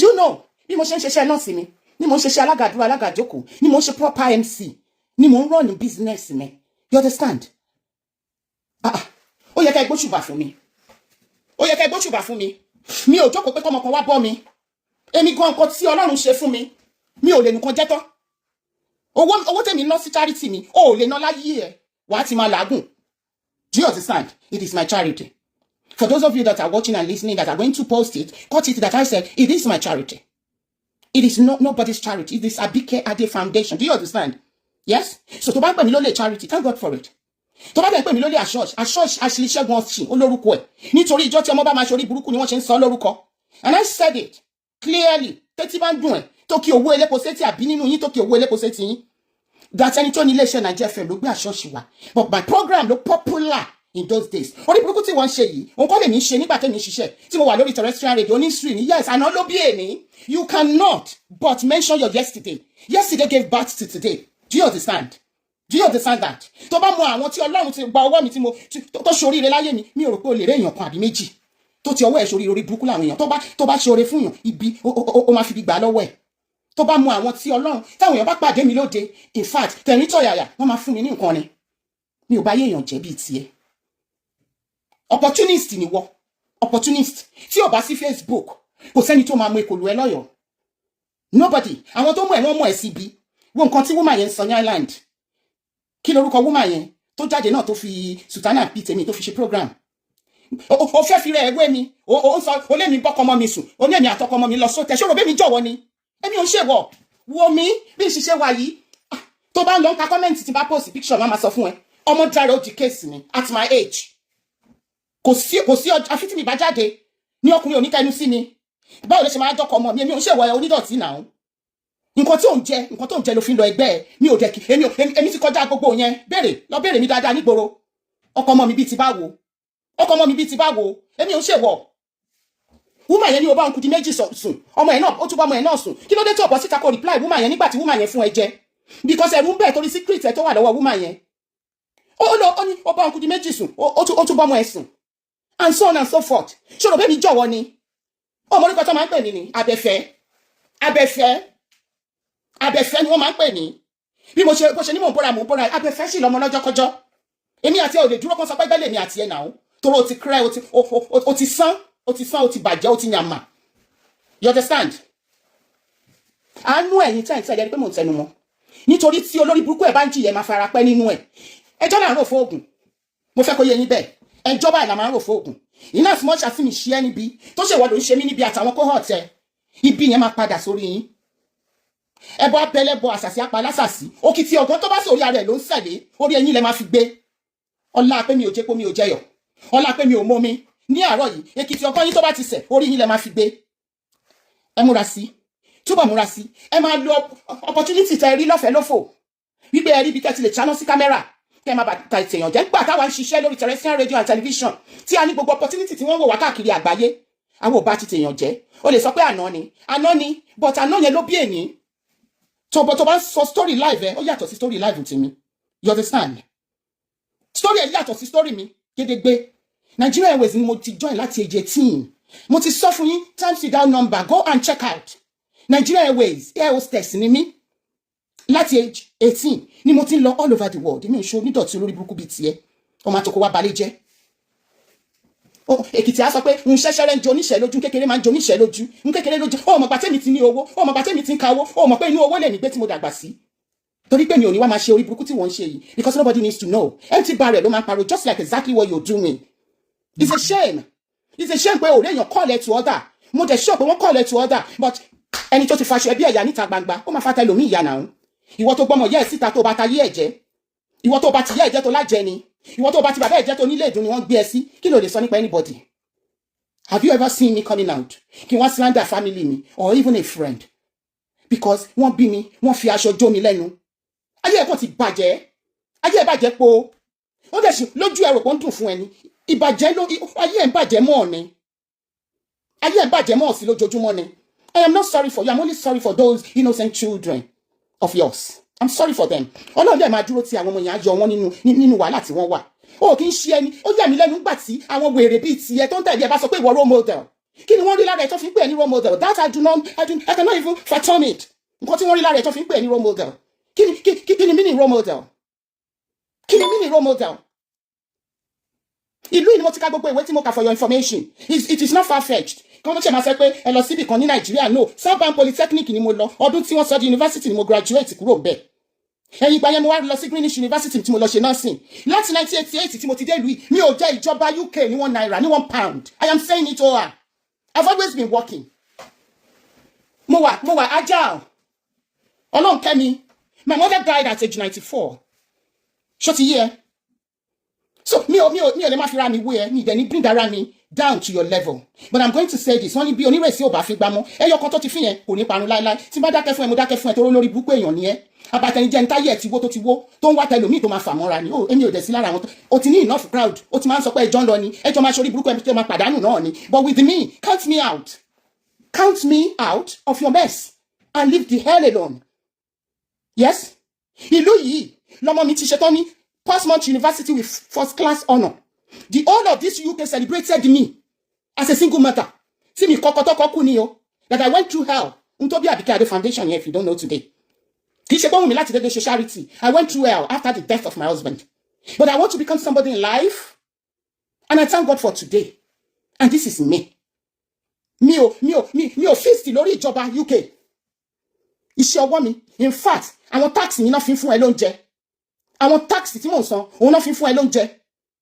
you know? Bí mo ṣe ń ṣiṣẹ́ nọ́ọ̀sì mi. Ni mo ń ṣiṣẹ́ alágàdúrà alágàjókòó. Ni mo ń ṣe proper MC. Ni mo ń run business mi. You understand? Ó yẹ ká gbóṣùbà fún mi. Ó yẹ ká gbóṣùbà fún mi. Mi ò jókòó pé kọ́mọ kan wá bọ́ mi. Èmi gan nǹkan tí Ọlọ́run ṣe fún mi. Mi ò lè nǹkan jẹ́ tán. Owó tèmi ná sí charity mi. Ó lè ná láyé ẹ̀. Wàá ti máa làágùn. Do you understand? It is my charity. For those of you that are watching and listening that are going to post it, cut it that I said, it is my charity. It is nobody's charity. It is SAB0D Foundation. Do you understand? Yes? So tó bá ń pè mí lólè charity, thank God for it. Tó bá dẹ̀ pè mí lólè church àṣìlì ṣẹ́gun ọ̀sìn olórúkọ ẹ̀. Nítorí ìjọ tí ọmọ bá máa ṣorí burúkú ni wọ́n ṣe ń sọ lórúkọ. And I said it clearly. Tẹ́tí bá ń dùn ẹ̀ tó kí owó elépo sétí àbí nínú yín tó kí owó elépo sétí yín. That ẹni tó ní iléeṣẹ́ Nigeria FM ló gbé àṣọ́ọ̀ṣì wa. But my program ló popular in those days. Orí burúkú tí wọ́n ṣe yìí, òun kọ́ lè ní ṣe nígbà tẹ́mi ṣiṣẹ́ tí mo wà lórí terrestrial radio ní history ní yes, àná ló bí èní. You cannot but mention your yesterday. Yesterday gave birth to today. Do you understand? Do you understand that? Tó bá mọ àwọn tí Ọlọ́run ti gba ọwọ́ mi tí mo tó ṣoríire láyé mi, mi ò rò pé o lè rí èèyàn kan àbí méjì. Tó ti ọwọ́ ẹ̀ ṣorí orí burúkú láwọn èèyàn. Tó bá ṣe oore fún èèyàn, ibi ó máa fi gbà lọ́wọ́ ẹ̀. Tó bá mọ àwọn tí Ọlọ́run táwọn èèyàn bá pàdé mi lóde, in fact, tẹ̀rín tọ̀yàyà, wọ́n máa fún mi ní nǹkan ni. Mi ò bá yé èèyàn jẹ́ bíi tiẹ̀. Opportunist ni wọ́. Opportunist. Tí o bá sí Facebook, kò sẹ́ni tó máa mú ekòlù ẹ lọ́yọ̀ọ́. Nobody. Àwọn tó mọ̀ ẹ́ wọ́n mọ̀ ẹ́ sí ibi. Wo nǹkan tí woman yẹn sọ ní Island. Kí lorúkọ woman yẹn tó jáde náà tó fi Sultana P tèmi tó fi ṣe program. O fẹ́ fi rẹ̀ ẹgbẹ́ mi. O sọ o lé mi bọ́kọ ọmọ mi sùn. O ní èmi àtọkọ ọmọ mi lọ sóòtẹ́. Ṣé o rò bẹ́ẹ̀ mi jọ̀wọ́ ni? Èmi ò ń ṣèwọ̀. Wo mi bí ìṣiṣẹ́ wa yìí. Tó bá ń lọ ka comment tí bá post picture máa sọ fún ẹ. Ọmọ dára ó di case ni at my age. Kò sí àfi tí mi bá jáde ní ọkùnrin oníkẹnu sí mi. Báwo ló ṣe máa jọkọ ọmọ mi? Èmi ò ń ṣèwọ̀ ẹ onídọ̀tí náà. Nǹkan tó ń jẹ ló fi ń lọ ẹgbẹ́ ẹ. Mi ò dẹ̀kì. Èmi ti kọjá gbogbo yẹn. Lọ béèrè mi dáadáa nígboro. Ọkọ ọmọ mi bíi ti báwo. Ọkọ ọmọ mi bíi ti báwo. Èmi ò ń ṣèwọ̀. Woman yẹn ní o bá ń kudi méjì sùn. Ọmọ ẹ̀ náà ó tún bá ọmọ ẹ̀ náà sùn. Kí ló dé tó bọ́ síta kó reply woman yẹn nígbà tí woman yẹn fún ẹ jẹ? Because ẹ̀rù ń bẹ̀ torí secret ẹ̀ tó wà lọ́wọ́ woman yẹn. Ó ní o bá ń kudi méjì sùn. Ó tún bá ọmọ ẹ̀ sùn. And so on and so forth. Ṣé o rò bẹ́ẹ̀ mi jọ̀wọ́ ni? Ọmọ orí kan tó máa ń pè mí ni Abẹ́fẹ́ ni wọ́n máa ń pè mí. Bí mo ṣe ní mò ń bóra Abẹ́fẹ́ sì lọ́mọ lọ́jọ́ kọjọ́. Èmi àti ẹ̀ ò lè dúró kan sọ pé bẹ́ẹ̀ lèmi àti ẹ̀ náà. Torí o ti crẹ́ o ti sán o ti bàjẹ́ o ti yàmà. You understand? Àánú ẹ̀yin tẹ́ ẹ̀ pé mò ń tẹnu mọ́. Nítorí tí olórí burúkú ẹ̀ bá ń jìyẹ máa fara pẹ́ nínú ẹ̀. Ẹjọ́ là ń rò fún oògùn. Mo fẹ́ kó yé yín bẹ́ẹ̀. Ẹjọ́ báyìí là máa ń rò fún oògùn. In as much as mi ṣe ẹ́ níbi tó ṣe wọ́dọ̀ ń ṣe mí níbi àtàwọn cohort ẹ̀. Ibi yẹn máa padà sórí yín. Ẹbọ abẹ́lẹ́bọ àṣàṣì apá lásàṣì. Òkìtì ọ̀gán tó bá sórí ara ẹ̀ ló ń sẹ̀lé. Orí ẹ̀yin lẹ máa fi gbé. Ọlá pé mi ò jẹ́ pé mi ò jẹyọ̀. Ọlá pé mi ò mọ́ mi. Ní àárọ̀ yìí, èkìtì ọ̀gán yín tó bá ti sẹ̀, orí yín lẹ máa fi gbé. Ẹ múra sí. Túbọ̀ múra sí. Ẹ máa lo opportunity tẹ rí lọ́fẹ̀ẹ́ lófò. Wípé ẹ rí bí kẹ́ ti lè cháná sí kámẹ́rà. Kẹ́ máa bàtà ìtẹ̀yàn jẹ́ nígbà táwa ń ṣiṣẹ́ lórí terrestrial radio and television. Tí a ní gbogbo opportunity tí wọ́n wò wá káàkiri àgbáyé. Àwọn ò bá ti tèèyàn jẹ́. O lè sọ pé àná ni, but àná yẹn ló bí èní. Tó bá sọ story live ẹ, ó yàtọ̀ sí story live tèmi. You understand? Story ẹ yàtọ̀ sí story mi. Gédégbé. Nigeria Airways ni mo ti join láti age 18. Mo ti sọ fún yín times without number. Go and check out. Nigeria Airways air hostess ni mí. Láti age 18 ni mo ti lọ all over the world. Èmi ò ṣe onídọ̀tí olórí burúkú bíi tiẹ̀. Ọmọ àtòkò wa balẹ̀ jẹ́. Èkìtì á sọ pé ń ṣẹ́ṣẹ́rẹ́ ń jo oníṣẹ́ lójú, kékeré máa ń jo oníṣẹ́ lójú. Ń kékeré lójú. Ó mọ̀ pàtẹ́ mi ti ní owó. Ó mọ̀ pàtẹ́ mi ti ń ka owó. Ó mọ̀ pé inú owó lè ní gbé tí mo dàgbà sí. Torí pé mi ò ní wá máa ṣe orí burúkú tí wọ́n ń ṣe yìí. Because nobody needs to know. Empty barrel ló máa ń pariwo just like exactly what you're doing. It's a shame. It's a shame pé òré èèyàn call it to order. mo dẹ̀ sure pé wọ́n call it to order but ẹni tó ti faṣọ ẹbí ẹ̀yà níta gbangba ó máa fa tẹlòmí ìyá náà ìwọ tó gbọ́mọ yẹ́ ẹ̀ síta tó bá ta yé ẹ̀jẹ̀ ìwọ tó bá ti yẹ́ ẹ̀jẹ̀ tó lájẹ ni ìwọ tó bá ti bàbá ẹ̀jẹ̀ tó nílé ìdùn ni wọ́n gbé ẹ sí kí ló lè sọ nípa anybody. Have you ever seen me coming out kí wọ́n slander family mi or even a friend because wọ́n bí mi wọ́n fi aṣọ jó mi lẹ́nu ayé ẹ̀kọ́ ti bàjẹ́ ayé ẹ̀ bàjẹ́ po ó dẹ̀ sì lójú ẹ̀rọ pọ̀ ń dùn fún ẹni ìbàjẹ́ ló ayé ẹ̀ ń bàjẹ́ mọ́ ni ayé ẹ̀ ń bàjẹ́ mọ́ sí lójoojúmọ́ ni. I am not sorry for you. I'm only sorry for those innocent children of yours. I'm sorry for them. Ọlọ́run dẹ̀ máa dúró tí àwọn ọmọ yẹn á yọ wọn nínú wàhálà tí wọ́n wà. Ó kì í ṣe ẹni ó yà mí lẹ́nu nígbà tí àwọn wèrè bíi tiẹ̀ tó ń tẹ̀lé ẹ bá sọ pé ìwọ role model. Kí ni wọ́n rí lára ẹ̀ tó fi ń pè é ní role model? That I cannot even fathom it. Nǹkan tí wọ́n rí lára ẹ̀ tó fi ń pè é ní role model. Kí ni meaning role model? Kí ni meaning role model? Ìlú yìí ni mo ti ka gbogbo ìwé tí mo kà for your information. It is not far-fetched. Kọ́n tó ṣe máa sọ pé ẹ lọ síbì kan ní Nàìjíríà no SAB0D Polytechnic ni mo lọ ọdún tí wọ́n sọ di university ni mo graduate kúrò bẹ́ẹ̀. Ẹ̀yìn ìgbà yẹn mo wá lọ sí Greenwich University tí mo lọ ṣe nursing láti 1988 tí mo ti dé ìlú yìí mi ò jẹ́ ìjọba UK ní £1 ní £1. I am saying it all. I've always been working. Mo wà agile. Ọlọ́run kẹ́ mi. My mother died at age 94. Ṣó ti yé ẹ? So mi ò lè má fi ra mi wé ẹ mi dẹ̀ ní bring ara mi down to your level. But I'm going to say this. Wọ́n ní bí onírèsí ò bá fi gbámọ́. Ẹyọ kan tó ti fi yẹn kò ní parun láíláí. Tí bá dákẹ́ fún ẹ mo dákẹ́ fún ẹ tó lórí burúkú èèyàn ni ẹ. Abatẹnijẹ́ ń táyé ẹ̀ ti wó tó ti wó tó ń wá tẹlòmíì tó máa fà mọ́ra ni. Ó èmi ò dẹ̀ sí lára àwọn o ti ní enough crowd. O ti máa ń sọ pé ẹjọ́ ń lọ ni. Ẹjọ́ máa ṣorí burúkú ẹ tó máa pàdánù náà ni. But with me, count me out. Count me out of your mess and leave the hell alone. Yes? Ìlú yìí lọ́mọ mi ti ṣetán ní Portsmouth University with first class honor. The whole of this UK celebrated me as a single mother. See me kokotoko ni o that I went through hell. Untobi Abike Ade Foundation here if you don't know today. Kì í ṣe pé wọ́n mi láti dédé ṣe charity. I went through hell after the death of my husband. But I want to become somebody in life. And I thank God for today. And this is me. Mi ò fist lórí ìjọba UK. Iṣẹ́ ọwọ́ mi. In fact, àwọn tax ni náà fi fún ẹ lóúnjẹ. Àwọn tax tí mò ń san, òun náà fi fún ẹ lóúnjẹ.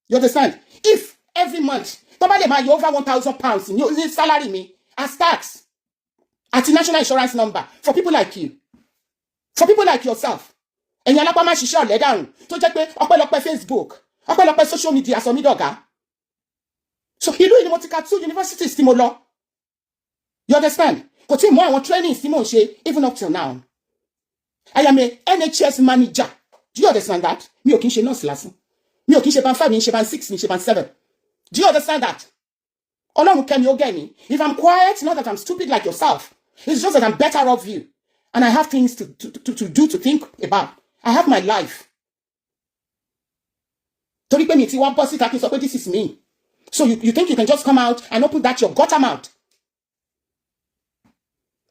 You understand? If every month, tó bá lè máa yọ over £1,000 ní salary mi as tax at the national insurance number for people like you. For people like yourself. Ẹ̀yin alápá máa ṣiṣẹ́ ọ̀lẹ́ dàrún tó jẹ́ pé ọpẹ́lọpẹ́ Facebook, ọpẹ́lọpẹ́ social media sọ mí dọ̀gá. So ìlú yìí ni mo ti ka 2 universities tí mo lọ. You understand? Kò tí mọ àwọn trainings tí mò ń ṣe even up till now. I am a NHS manager. Do you understand that? Mi ò kí ń ṣe nurse lásán. Mi ò kí ń ṣe band 5, mi ń ṣe band 6, mi ń ṣe band 7. Do you understand that? Ọlọ́run kẹ́ mi ó gẹ̀ mí. If I'm quiet, not that I'm stupid like yourself. It's just that I'm better off you. And I have things to do, to think about. I have my life. Torí pé mi ti wá bọ́ síta kí n sọ pé this is me. So you think you can just come out and open that your gutter mouth?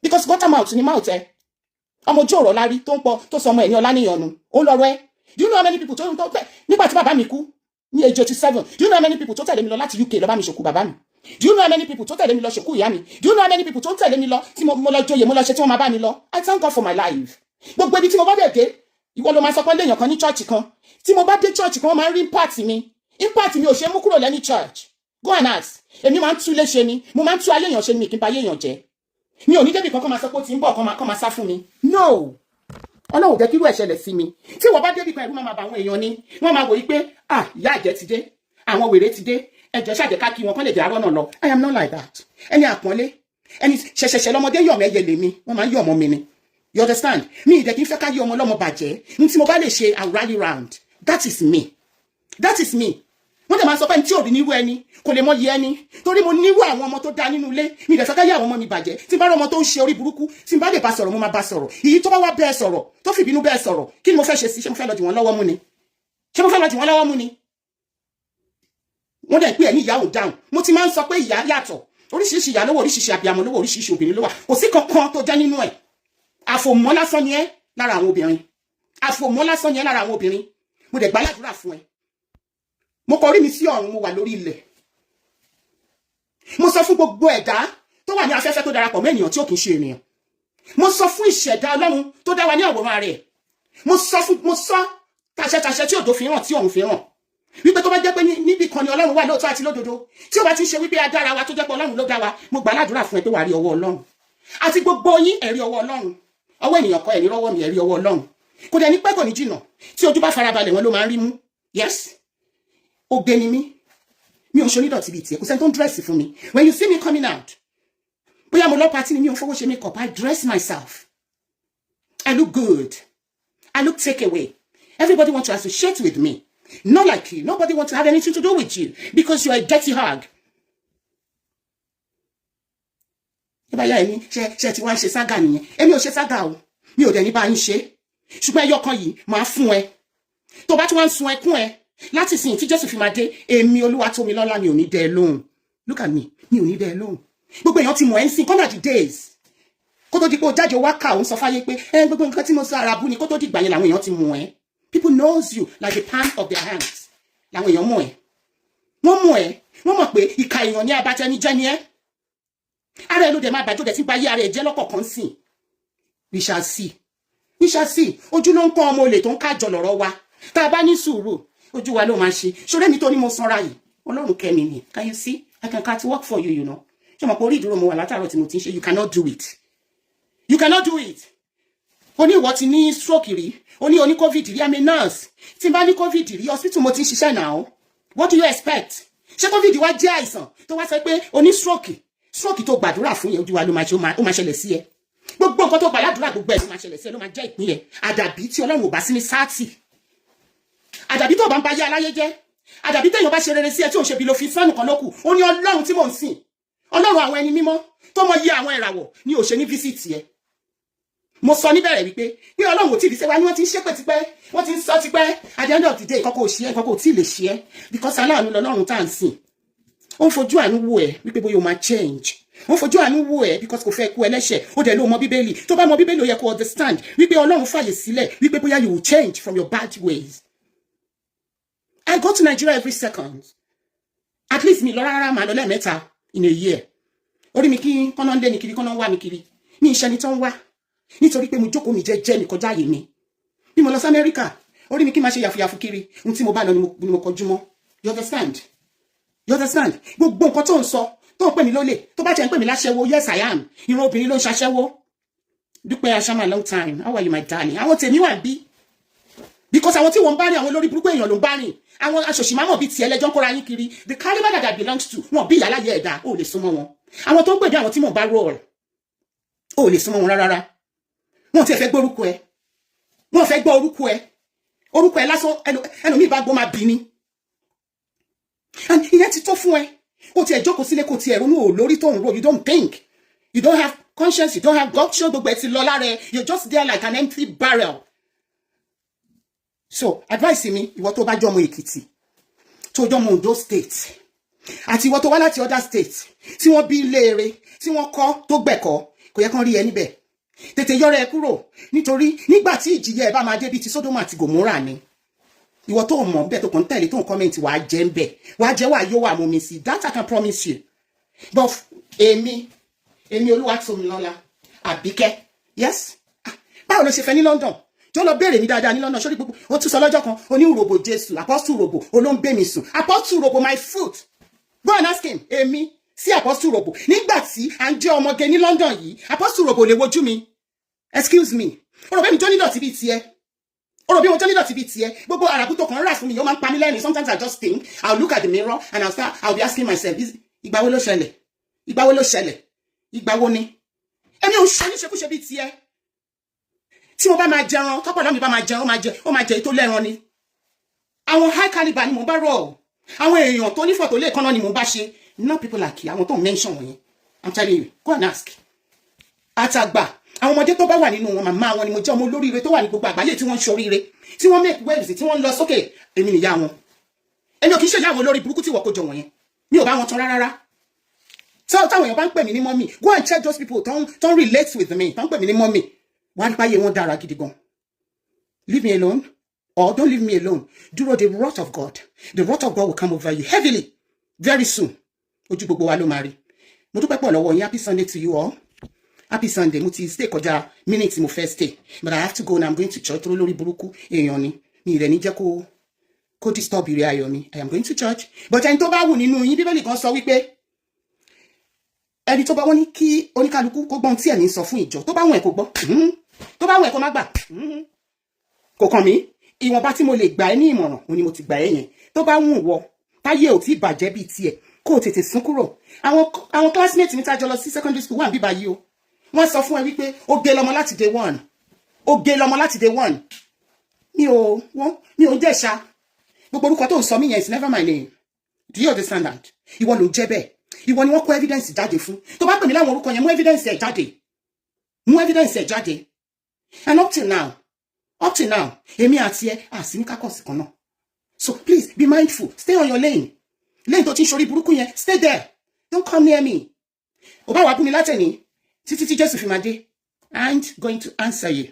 Because gutter mouth ni mouth ẹ. Ọmọ ojú ọ̀rọ̀ lárí tó ń pọ̀ tó sọ ọmọ ẹ̀ ní Ọláníyànnu. Ó lọ́rọ̀ ẹ. Do you know how many people tó nígbà tí bàbá mi kú ní age 87? Do you know how many people tó tẹ̀lé mi lọ láti UK lọ bá mi ṣòkú bàbá mi? Do you know how many people tó tẹ̀lé mi lọ ṣòkú ìyá mi? Do you know how many people tó tẹ̀lé mi lọ tí mo lọ joyè mo lọ ṣe tí wọ́n máa bá mi lọ? I thank God for my life. Gbogbo ibi tí mo bá dẹ̀ dé, ìwọ ló máa sọ pé léèyàn kan ní church kan. Tí mo bá dé church kan, wọ́n máa ń rí impact mi. Impact mi ò ṣe mú kúrò lẹ́ni church. Go and ask. Èmi máa ń tú lé ṣe ni. Mo máa ń tú ayé èèyàn ṣe ni mi kí n ba ayé èèyàn jẹ́. Mi ò ní débì kan kó máa sọ pé ó ti ń bọ̀ kó máa sá fún mi. No. Ọlọ́run jẹ́ kí irú ẹ̀ ṣẹlẹ̀ sí mi. Tí wọ́n bá débì kan ẹ̀rú máa bá àwọn èèyàn ni. Wọ́n máa wò yí pé ìyá àjẹ́ ti dé. Àwọn wèrè ti dé. Ẹ̀jẹ̀ ṣàjẹ́ ká kí wọn kán lè jẹ́ àárọ̀ náà lọ. I am not like that. Ẹni àpọ́nlé. Ẹni ṣẹ̀ṣẹ̀ṣẹ̀ lọ́mọdé yọ̀ mẹ́yẹ lèmi. Wọ́n máa ń yọ̀ ọmọ mi ni. You understand? Mi ìdẹ̀ kí n fẹ́ ká yí ọmọ lọ́mọ bàjẹ́. Ní tí mo bá lè ṣe I rally round. That is me. That is me. Wọ́n dẹ̀ máa sọ pé ní tí ò rí nírú ẹni kò lè mọ yẹ ẹni. Torí mo nírú àwọn ọmọ tó dá nínú ilé. Mi ìdẹ̀ fẹ́ ká yí àwọn ọmọ mi bàjẹ́. Tí bá rí ọmọ tó ń ṣe orí burúkú, tí bá lè bá sọ̀rọ̀ mo máa bá sọ̀rọ̀. Èyí tó bá wá bẹ́ẹ̀ sọ̀rọ̀, tó fi ìbínú bẹ́ẹ̀ sọ̀rọ̀, kí ni mo fẹ́ ṣe sí? Ṣé mo fẹ́ lọ dì wọ́n lọ́wọ́ mú ni? Ṣé mo fẹ́ lọ dì wọ́n lọ́wọ́ mú ni? Wọ́n dẹ̀ pé ẹ̀ ní ìyá ò dáhùn. Mo ti máa ń sọ pé ìyá yàtọ̀. Oríṣiríṣi ìyá lówó, oríṣiríṣi abiyamọ lówó, oríṣiríṣi obìnrin ló wà. Kò sí kankan tó jẹ́ nínú ẹ̀. Àfòmọ́ lásán ni ẹ́ lára àwọn obìnrin. Àfòmọ́ lásán ni ẹ́ lára àwọn obìnrin. Mo dẹ̀ gbàládùra fún ẹ. Mo kọ orí mi sí ọ̀run, mo wà lórí ilẹ̀. Mo sọ fún gbogbo ẹ̀dá tó wà ní afẹ́fẹ́ tó darapọ̀ mọ́ ènìyàn tí ó kìí ṣe ènìyàn. Mo sọ fún ìṣẹ̀dá Ọlọ́run tó dá wa ní àwòrán rẹ̀. Mo sọ tàṣẹtàṣẹ tí òdo fi hàn tí ọ̀run fi hàn. wípé tó bá jẹ́ pé níbi kan ni Ọlọ́run wà lóòótọ́ àti lódodo tí ó bá ti ń ṣe wípé a dára wa tó jẹ́ pé Ọlọ́run ló dá wa mo gbà ládùúrà fún ẹ pé wàá rí ọwọ́ Ọlọ́run àti gbogbo yín ẹ̀rí ọwọ́ Ọlọ́run ọwọ́ ènìyàn kọ́ ẹ̀rí rọ́wọ́ mi ẹ̀rí ọwọ́ Ọlọ́run kò dẹ̀ ní pẹ́ kò ní jìnnà tí ojú bá farabalẹ̀ wọn ló máa ń rí mú yes ògbé ni mí mi ò ṣe onídọ̀tí bíi tiẹ̀ kò sẹ́ni tó ń dírẹ́sì fún mi when you see me coming out bóyá mo lọ pàtí ni mi ò fowó ṣe make up I dress myself I look good I look take away everybody want to associate with me not like you nobody want to have anything to do with you because you are a dirty hog. Ìbáyá ẹni ṣe ti wá ń ṣe ságà nìyẹn èmi ò ṣe ságà o mi ò dẹ̀ ní bá ń ṣe ṣùgbọ́n ẹyọ kan yìí máa fún ẹ tó bá tún wá ń sun ẹkún ẹ láti sìn tí Jésù fi máa dé èmi Olúwatómilọ́lá mi ò ní dẹ lóhùn look at me mi ò ní dẹ lóhùn gbogbo èèyàn ti mọ̀ ẹ́ ń sìn kọ́nà the days kó tó di pé o jáde wá kà ó ń sọ fáyé pé gbogbo nǹkan tí mo sọ ara bú ni kó tó dìgbà yẹn làwọn èèyàn ti mọ̀ ẹ́ people knows you like the palm of their hands làwọn èèyàn mọ̀ ẹ́ wọ́n mọ̀ pé ìka èèyàn ní abatẹni jẹ́ ni ẹ́ ara ẹ ló dẹ̀ máa bàjọ́ dẹ̀ tí gba ayé ara ẹ̀ jẹ́ lọ́kọ̀ọ̀kan sìn we shall see ojú ló ń kọ́ ọmọ olè tó ń kájọ lọ́rọ̀ wa tá a bá ní sùúrù ojú wa ló máa ṣe ṣoré mi tó ní mo sanra yìí Ọlọ́run kẹ́mi ni can you see I can cut work for you you know ṣé mo pé orí ìdúró mo wà látàárọ̀ tí mo ti ń ṣe you cannot do it ó ní ìwọ ti ní stroke rí ó ní oní covid rí àmì nurse tí n bá ní covid rí hospital mo ti ń ṣiṣẹ́ náà what do you expect ṣé covid wá jẹ́ àìsàn tó wá sọ pé oní stroke tó gbàdúrà fún yẹn ojú wa ló máa ṣe ó máa ṣẹlẹ̀ sí ẹ gbogbo nǹkan tó gbàdúrà gbogbo ẹ̀ ló máa ṣẹlẹ̀ sí ẹ ló máa jẹ́ ìpín ẹ àdàbí tí Ọlọ́run ò bá sí ní sáàtì àdàbí tó bá ń ba ayé aláyé jẹ́ àdàbí téèyàn bá ṣe rere sí ẹ tí ò ń ṣe bí lo fi sánù kan lókù ó ní Ọlọ́run tí mò ń sìn Ọlọ́run àwọn ẹni mímọ́ tó mọ iye àwọn ìràwọ̀ ní ò ṣe ní físìtì ẹ mo sọ níbẹ̀rẹ̀ wípé pé Ọlọ́run ò tí ì ṣe wá ní wọ́n ti ń ṣépè tipẹ́ wọ́n ti ń sọ tipẹ́ at the end of the day kọ́kọ́ ò ṣe é kọ́kọ́ ò tí ì lè ṣe é because aláàánú lọ́lọ́run tá à ń sìn ó ń fojú àánú wò ẹ́ wípé bóyá o máa change ó ń fojú àánú wò ẹ́ because kò fẹ́ kú ẹlẹ́ṣẹ̀ ó dẹ̀ ló mọ bíbélì tó bá mọ bíbélì ó yẹ kó understand wípé Ọlọ́run fàyè sílẹ̀ wípé bóyá you will change from your bad ways. I go to Nigeria every second at least mi lọ rárá màá lọ lẹ́ẹ̀mẹ́ta in a year orí mi kí kọ́nà ń lé mi kiri kọ́nà ń wá mi kiri ní iṣẹ́ ni tó ń wá nítorí pé mo jókòó mi jẹ́jẹ́ ní kọjá yìí mi bí mo lọ sí Amẹ́ríkà orí mi kí máa ṣe yàfùyàfù kiri ohun tí mo bá lọ ni mo kọjú mọ́ you understand gbogbo nǹkan tó ń sọ tó ń pè mí lólè tó bá jẹ́ ń pè mí láṣẹ́wó yes I am ìran obìnrin ló ń ṣaṣẹ́wó Dúpẹ́ Aṣámà long time how are you my darling àwọn tèmi wà bí because àwọn tí wọ́n ń bá rìn àwọn olórí burúkú èèyàn ló ń bá rìn àwọn aṣòṣìmámọ̀ bíi tiẹ̀ lẹ́jọ́ ń kóra yín kiri the caliber that belongs to wọn bí ìyáláyé ẹ̀dá ò lè súnmọ́ wọn àwọn tó ń pèjọ àwọn tí mò ń bá roll ò lè súnmọ́ wọn rárá wọn ti fẹ́ gbọ́ orúkọ ẹ wọn fẹ́ gbọ́ orúkọ ẹ lásán ẹlòmíì bá gbọ́ máa bí ni and ìyẹn ti tó fún ẹ kò tiẹ̀ jókòó sílé kò tiẹ̀ ronú ò lórí tó ń ro you don't think you don't have conscience you don't have gumption gbogbo ẹ ti lọ lára ẹ you're just there like an empty barrel. So advice mi ìwọ tó bá jọ ọmọ Èkìtì tó jọ ọmọ Ondo state àti ìwọ tó wá láti other state tí wọ́n bí léere tí wọ́n kọ́ tó gbẹ̀kọ́ kò yẹ kán rí ẹ níbẹ̀ tètè yọrọ ẹ kúrò nítorí nígbà tí ìjìyà ẹ bá máa débi ti Sódómù àti Gòmórà ni ìwọ tó mọ̀ bẹ́ẹ̀ tó kàn tẹ̀lé tó ń comment wàá jẹ́ ń bẹ̀ wàá jẹ́ wàá yóò wà mú mi sí that I can promise you but èmi Olúwatómilọ́lá Àbíkẹ́ yes báwo ló ṣe fẹ́ ní London tó lọ béèrè mi dáadáa ní London sórí gbogbo ó tún sọ lọ́jọ́ kan oníròbò Jésù Apostle Robo olóńgbé mi sùn Apostle Robo my foot go and ask him èmi sí Apostle Robo nígbà tí à ń jẹ́ ọmọge ní London yìí Apostle Robo lè wojú mi excuse me ọ̀rọ̀ bẹ́ẹ̀ mi tó nídọ̀tí bíi tiẹ̀ ọ̀rọ̀ bí mo tó nídọ̀tí bíi tiẹ̀ gbogbo àràkú tó kàn ń rà fún mi yóò máa ń pa mí lẹ́rìn sometimes I just think I'll look at the mirror and I'll be asking myself ìgbà wo ló ṣẹlẹ̀ ìgbà wo ni èmi ò ṣe níṣekúṣe bíi tiẹ̀ tí mo bá máa jẹran tọ́pọ̀lọ́ mi bá máa jẹun ó máa jẹ tó lẹ́ran ni àwọn high caliber ni mo bá rọ̀ àwọn èèyàn tó nífọ̀ tó lè kánná ni mo bá ṣe not people like you àwọn tó mention wọ̀nyẹn I'm telling you go and ask àtàgbà àwọn ọmọdé tó bá wà nínú wọn màmá wọn ni mo jẹ́ ọmọ olóríire tó wà ní gbogbo àgbáyé tí wọ́n ń ṣoríire tí wọ́n make waves tí wọ́n ń lọ sókè èmi nìyá wọn èmi ò kì í ṣe ìyá àwọn olórí burúkú tí wọ́n kó jọ wọ̀nyẹn mi ò bá wọn tán rárá táwọn èèyàn bá ń pè mí ní mọ́mì go and check those people don't relate with me tó ń pè mí ní mọ́mì wọ́n á báyé wọn dára gidi gan leave me alone or don't leave me alone dúró the wrath of God will come over you heavily very soon ojú gbogbo wa ló máa rí mo dúpẹ́ pọ̀ lọ́wọ́ yín happy Sunday to you all happy Sunday mo ti stay kọjá minute mo fẹ́ stay but I have to go now I'm going to church tó lórí burúkú èèyàn ni mi rẹ̀ ní jẹ́ kó kó disturb ire ayọ̀ mi. I am going to church. But ẹni tó bá wù nínú yín, Bíbélì kan sọ wípé ẹni tó bá wọ́n ní kí oníkálukú kó gbọ́n tí ẹ̀mí sọ fún ìjọ. Tó bá wù ẹ́ kó gbọ́. Tó bá wù ẹ́ kó má gbà. Kò kàn mí. Ìwọ̀nba tí mo lè gbà ẹ́ ní ìmọ̀ràn, òun ni mo ti gbà ẹ́ yẹn. Tó bá wù wọ́, táyé ò tí bàjẹ́ bíi tiẹ̀, kó tètè sún kúrò. Àwọn classmates mi tá jọ lọ sí secondary school wà bí báyìí o. Wọ́n sọ fún ẹ wípé ó gé lọ́mọ láti day one. Ó gé lọ́mọ láti day one. Mi ò jẹ̀ṣà. Gbogbo orúkọ tó ń sọ mí yẹn is never my name. Do you understand that? Ìwọ ló jẹ́ bẹ́ẹ̀. Ìwọ ni wọ́n kó evidence jáde fún. Tó bá pè mí láwọn orúkọ yẹn, mú evidence ẹ̀ jáde. Mú evidence ẹ̀ jáde. And up till now, èmi àti ẹ àsì ní kákọ̀sì kan náà. So please be mindful. Stay on your lane. Lane tó ti ń ṣorí burúkú yẹn, stay there. Don't come near me. Ó bá wá bú mi látẹ̀ní, títí tí Jésù fi máa dé. I ain't going to answer you.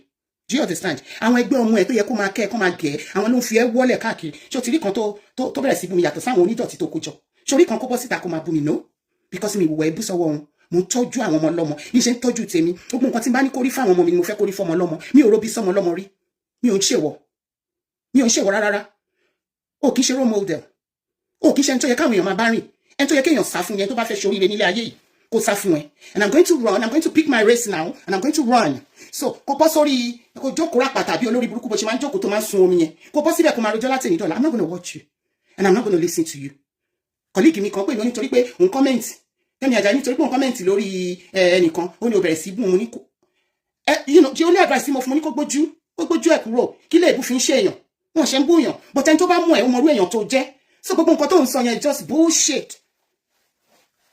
Do you understand? Àwọn ẹgbẹ́ ọmọ ẹ̀ tó yẹ kó máa kẹ́ kó máa gẹ̀ àwọn ló ń fi ẹ́ wọ́lẹ̀ káàkiri. Ṣé o ti rí kan tó bẹ̀rẹ̀ sí bú mi yàtọ̀ sáwọn onídọ̀tí tó kó jọ? Ṣé orí kan kó bọ́ síta kó máa bú mi? No. Because mi ìwọ̀ ẹ̀bú sọ́wọ́ wọn. Mo ń tọ́jú àwọn ọmọ lọ́mọ. Ní ṣe ń tọ́jú tèmi. Gbogbo nǹkan tí n bá ní kó rí fáwọn ọmọ mi ni mo fẹ́ kó rí fọ́mọ lọ́mọ. Mi ò robi sọ́mọ lọ́mọ rí. Mi ò ń ṣèwọ̀ rárá. O kì í ṣe role model. O kì í ṣe ẹni tó yẹ káwọn èèyàn máa bá rìn. Ẹni tó yẹ kéèyàn sá fún yẹn tó bá fẹ́ ṣoríire nílé ayé yìí. Kó sá fún ẹ. And I'm going to run. I'm going to pick my race now. And I'm going to run. So, kó bọ́ sórí, kó jókòó rápá tàbí olórí burúkú bó ṣe máa ń jókòó tó máa ń sun omi yẹn. Kó bọ́ síbẹ̀ kó máa rojọ́ láti ẹ̀yìn dọ́là. I'm not going to watch you. And I'm not going to listen to you. Colleague mi kan pè ní nítorí pé òun comment. Kẹ́mi Àjàyí nítorí pé òun comment lórí ẹnìkan. Ó ní ó bẹ̀rẹ̀ sí bú mo ní kó. The only advice tí mo fún mo ní kó gbójú ẹ̀ kúrò. Kí lè bú fi ń ṣe èèyàn. Wọ́n ṣe ń bú èèyàn. But ẹni tó bá mú ẹ̀ ó mọ irú èèyàn tó jẹ́. So gbogbo nǹkan tó ń sọ yẹn just bullshit.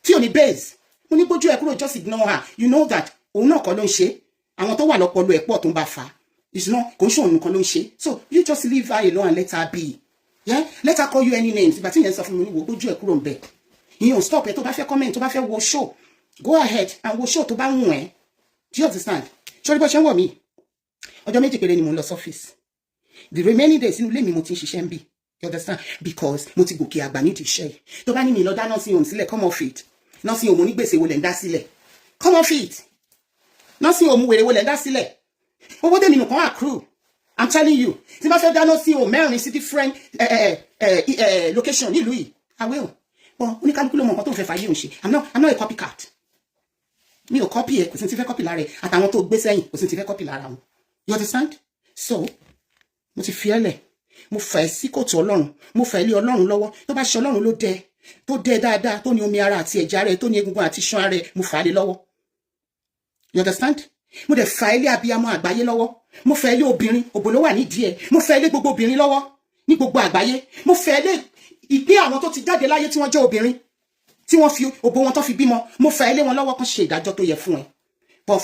Tí ò ní base. Mo ní gbójú ẹ̀ kúrò, just ignore her. You know that òun náà kọ́ ló ń ṣe. Àwọn tó wà lọ́pọlọ ẹ̀ pọ̀ tó ń bá fa. It's not kò ń ṣe òun nìkan ló ń ṣe. So you just leave her alone and let her be. Yeah? Let her call you any names. Ìgbà tí yẹn sọ fún mi ní wo gbójú ẹ̀ kúrò ń bẹ̀. Ìyẹn ò stop ẹ tó bá fẹ́ comment, tó bá fẹ́ wo show. Go ahead and wo show tó bá wùn ẹ́. Do you understand? Ṣorí bó ṣe ń wọ̀ mí. Ọjọ́ méjì péré ni mo ń lọ sọ́fíìsì. The remaining days inú ilé mi mo ti ń ṣiṣẹ́ ń bì. You understand? Because mo ti gòkè àgbà nídìí iṣẹ́ yìí. Tó bá ní mi lọ dá nursing home sílẹ̀, come off it. Nursing home onígbèsè wo lẹ̀ ń dá sílẹ̀. Come off it. Nursing home wèrè wo lẹ̀ ń dá sílẹ̀. Owó tèmi nìkan accrue. I'm telling you. Tí bá fẹ́ dá nursing home mẹ́rin sí different location nílùú yìí. I will. But oníkálukú ló mọ nǹkan tó fẹ́ fàyè òun ṣe. I'm not a copycat. Mi ò copy ẹ, kò sí ti fẹ́ copy lára ẹ. Àtàwọn tó gbé sẹ́yìn, kò sí ti fẹ́ copy lára wọn. You understand? So, mo ti fi ẹlẹ̀. Mo fà ẹ́ sí kòtò Ọlọ́run. Mo fà ẹ́ lé Ọlọ́run lọ́wọ́. Tó bá ṣe Ọlọ́run ló dẹ. Tó dẹ dáadáa, tó ní omi ara àti ẹ̀jẹ̀ ara ẹ̀, tó ní egungun àti iṣan ara ẹ̀, mo fà á lé lọ́wọ́. You understand? Mo dẹ̀ fà ẹ́ lé abiyamọ àgbáyé lọ́wọ́. Mo fà ẹ́ lé obìnrin, òbò ló wà nídìí ẹ̀. Mo fà ẹ́ lé gbogbo obìnrin lọ́wọ́ ní gbogbo àgbáyé. Mo fà ẹ́ lé ìpín àwọn tó ti jáde láyé tí wọ́n jẹ́ obìnrin, tí wọ́n fi òbò wọn tó fi bímọ. Mo fà ẹ́ lé wọn lọ́wọ́ kan ṣe ìdájọ́ tó yẹ fún ẹ. But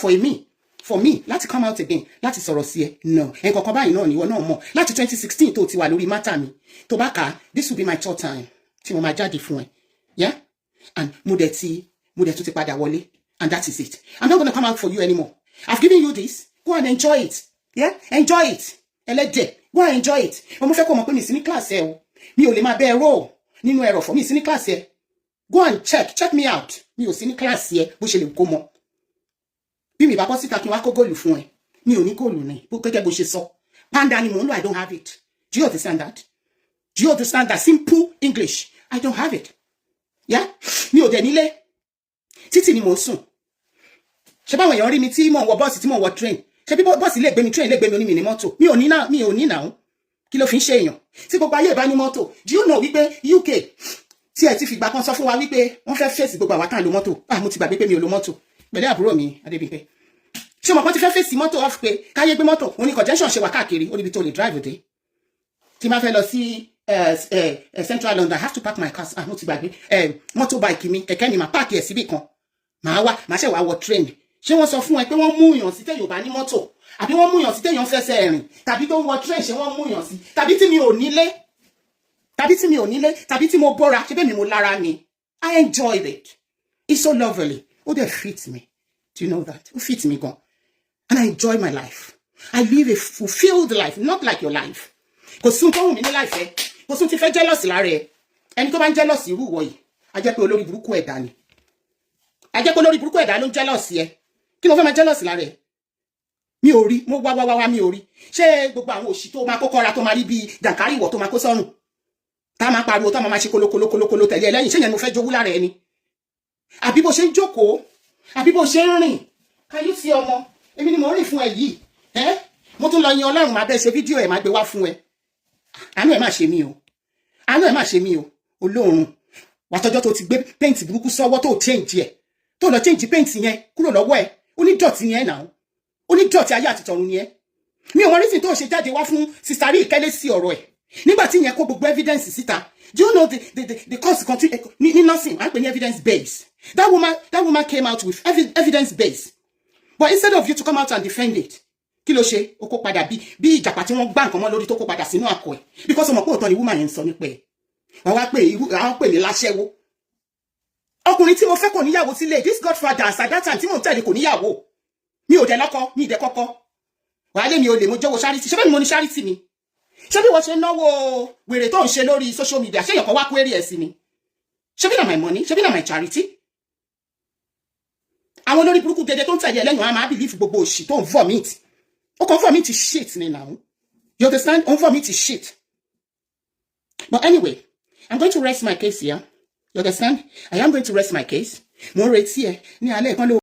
for me, láti come out again, láti sọ̀rọ̀ sí ẹ, no. Ẹ̀kọ̀kan báyìí náà ni ìwọ náà mọ̀. Láti 2016 tó ti wà lórí mátà mi. Tó bá kà, this will be my third time tí mo máa jáde fún ẹ. Yeah? And mo dẹ̀ tún ti padà wọlé. And that is it. I'm not going to come out for you anymore. I've given you this. Go and enjoy it. Yeah? Enjoy it. Ẹlẹ́dẹ̀. Go and enjoy it. Mo fẹ́ kó mọ̀ pé mi sí ní class ẹ o. Mi ò lè máa bẹ́ẹ̀ rò nínú ẹ̀rọ̀fọ̀. Mi sí ní class ẹ. Go and check me out. Mi ò sí ní class ẹ bó ṣe lè kó mọ̀. Bí mi bá bọ́ síta kí n wá kó góòlù fún ẹ. Mi ò ní góòlù ní. Gẹ́gẹ́ bó ṣe sọ. Panda ni mò ń lò. I don't have it. Do you understand that? Do you understand that simple English? I don't have it. Yeah? Mi ò dẹ̀ nílé. Títì ni mò ń sùn. Ṣé báwọn èèyàn rí mi tí mò ń wọ bọ́ọ̀sì tí mò ń wọ train? Ṣé bí bọ́ọ̀sì lè gbé mi, train lè gbé mi oní mi ní mọ́tò? Mi ò ní náà. Kí ló fi ń ṣe èèyàn? Tí gbogbo ayé ìbá ní mọ́tò. Do you know wípé UK tí ẹ ti fìgbà kan sọ fún wa wípé wọ́n fẹ́ fèsì gbogbo àwa tá à ń lo mọ́tò. Mo ti gbàgbé pé mi ò lo mọ́tò. Pẹ̀lẹ́ àbúrò mi Adébímpé. Ṣé mo kàn ti fẹ́ fèsì mọ́tò off pé káyé gbé mọ́tò? Ó ní congestion ṣe wà káàkiri. Ó níbi tó lè drive dé. Tí máa fẹ́ lọ sí Central London, I have to park my car. Mo ti gbàgbé. Motorbike mi, kẹ̀kẹ́ ni màá park ẹ̀ síbì kan. Màá ṣe wá wọ train. Ṣé wọ́n sọ fún ẹ pé wọ́n mú èèyàn sí téèyàn bá ní mọ́tò? Àbí wọ́n mú èèyàn sí téèyàn fẹsẹ̀ rìn? Tàbí tó ń wọ train ṣé wọ́n mú èèyàn sí? Tàbí tí mi ò nílé? Tàbí tí mo bọ́ra? Ṣé bẹ́ẹ̀ mi mo lára mi? I enjoyed it. It's so lovely. Ó dẹ̀ fit me. Do you know that? Ó fit me gan. And I enjoy my life. I live a fulfilled life, not like your life. Kò sún tó wù mí ní life ẹ. Kò sún ti fẹ́ jealous lára ẹ. Ẹni tó bá ń jealous irú wọ̀ yìí, a jẹ́ pé olórí burúkú ẹ̀dá ni. A jẹ́ pé olórí burúkú ẹ̀dá ló ń jealous ẹ. Kí ló fẹ́ máa jealous lára ẹ? Mi ò rí, mo wá mi ò rí. Ṣé gbogbo àwọn òṣì tó máa kó kọ́ra tó máa rí bí jàǹkárí ìwọ̀ tó máa kó sọ́rùn? tá máa pariwo tá máa ṣe kólókólókóló tẹ̀lé ẹ lẹ́yìn ṣé yẹn mo fẹ́ jowú lára ẹ ni àbí bó ṣe ń jókòó àbí bó ṣe ń rìn káyú sí ọmọ èmi ni mo rìn fún ẹ yìí mo tún lọ yin Ọlọ́run máa bẹ ṣe fídíò ẹ máa gbé wá fún ẹ àánú ẹ má ṣe mí o àánú ẹ má ṣe mí o Ọlọ́run wà tọjọ́ tó ti gbé paint burúkú sọ́wọ́ tó change ẹ tó lọ change paint yẹn kúrò lọ́wọ́ ẹ onídọ̀tí ni ẹ náà onídọ̀tí ayé àti tọ̀run ni ẹ mi ò mọ reason tó ṣe jáde wá fún sister rí ìkẹ́lẹ́ sí ọ̀rọ̀ ẹ̀ nígbà tí yẹn kó gbogbo evidence síta do you know the consequence ní nursing à ń pè ní evidence base that woman came out with evidence base but instead of you to come out and defend it kí ló ṣe ó kó padà bí ìjàpá tí wọ́n gbá nǹkan mọ́ lórí tó kó padà sínú àkọ ẹ̀ because ọmọ pé òótọ́ ni woman yẹn ń sọ nípa ẹ̀ wọ́n wá pè ní láṣẹ́wó ọkùnrin tí mo fẹ́ kò níyàwó sílé this godfather at that time tí mò ń tẹ̀lé kò níyàwó mi ò dẹ̀ lọ́kọ mi ì dẹ̀ kọ́kọ́ wàá lé mi ò lè mo jẹ́wọ́ charity ṣé bẹ́ẹ̀ ni mo ní charity ni ṣé bí wọ́n ṣe náwó wèrè tó ń ṣe lórí social media ṣé èèyàn kan wá kó èrè ẹ̀ sí ni ṣé bí na my money ṣé bí na my charity àwọn olórí burúkú dédé tó ń tẹ̀lé ẹlẹ́yìn wọn a máa believe gbogbo òṣì tó ń vomit ó kàn vomit shit ni now you understand ó ń vomit shit but anyway I'm going to rest my case here you understand I am going to rest my case mo ń retí ẹ ní alẹ́ kan ló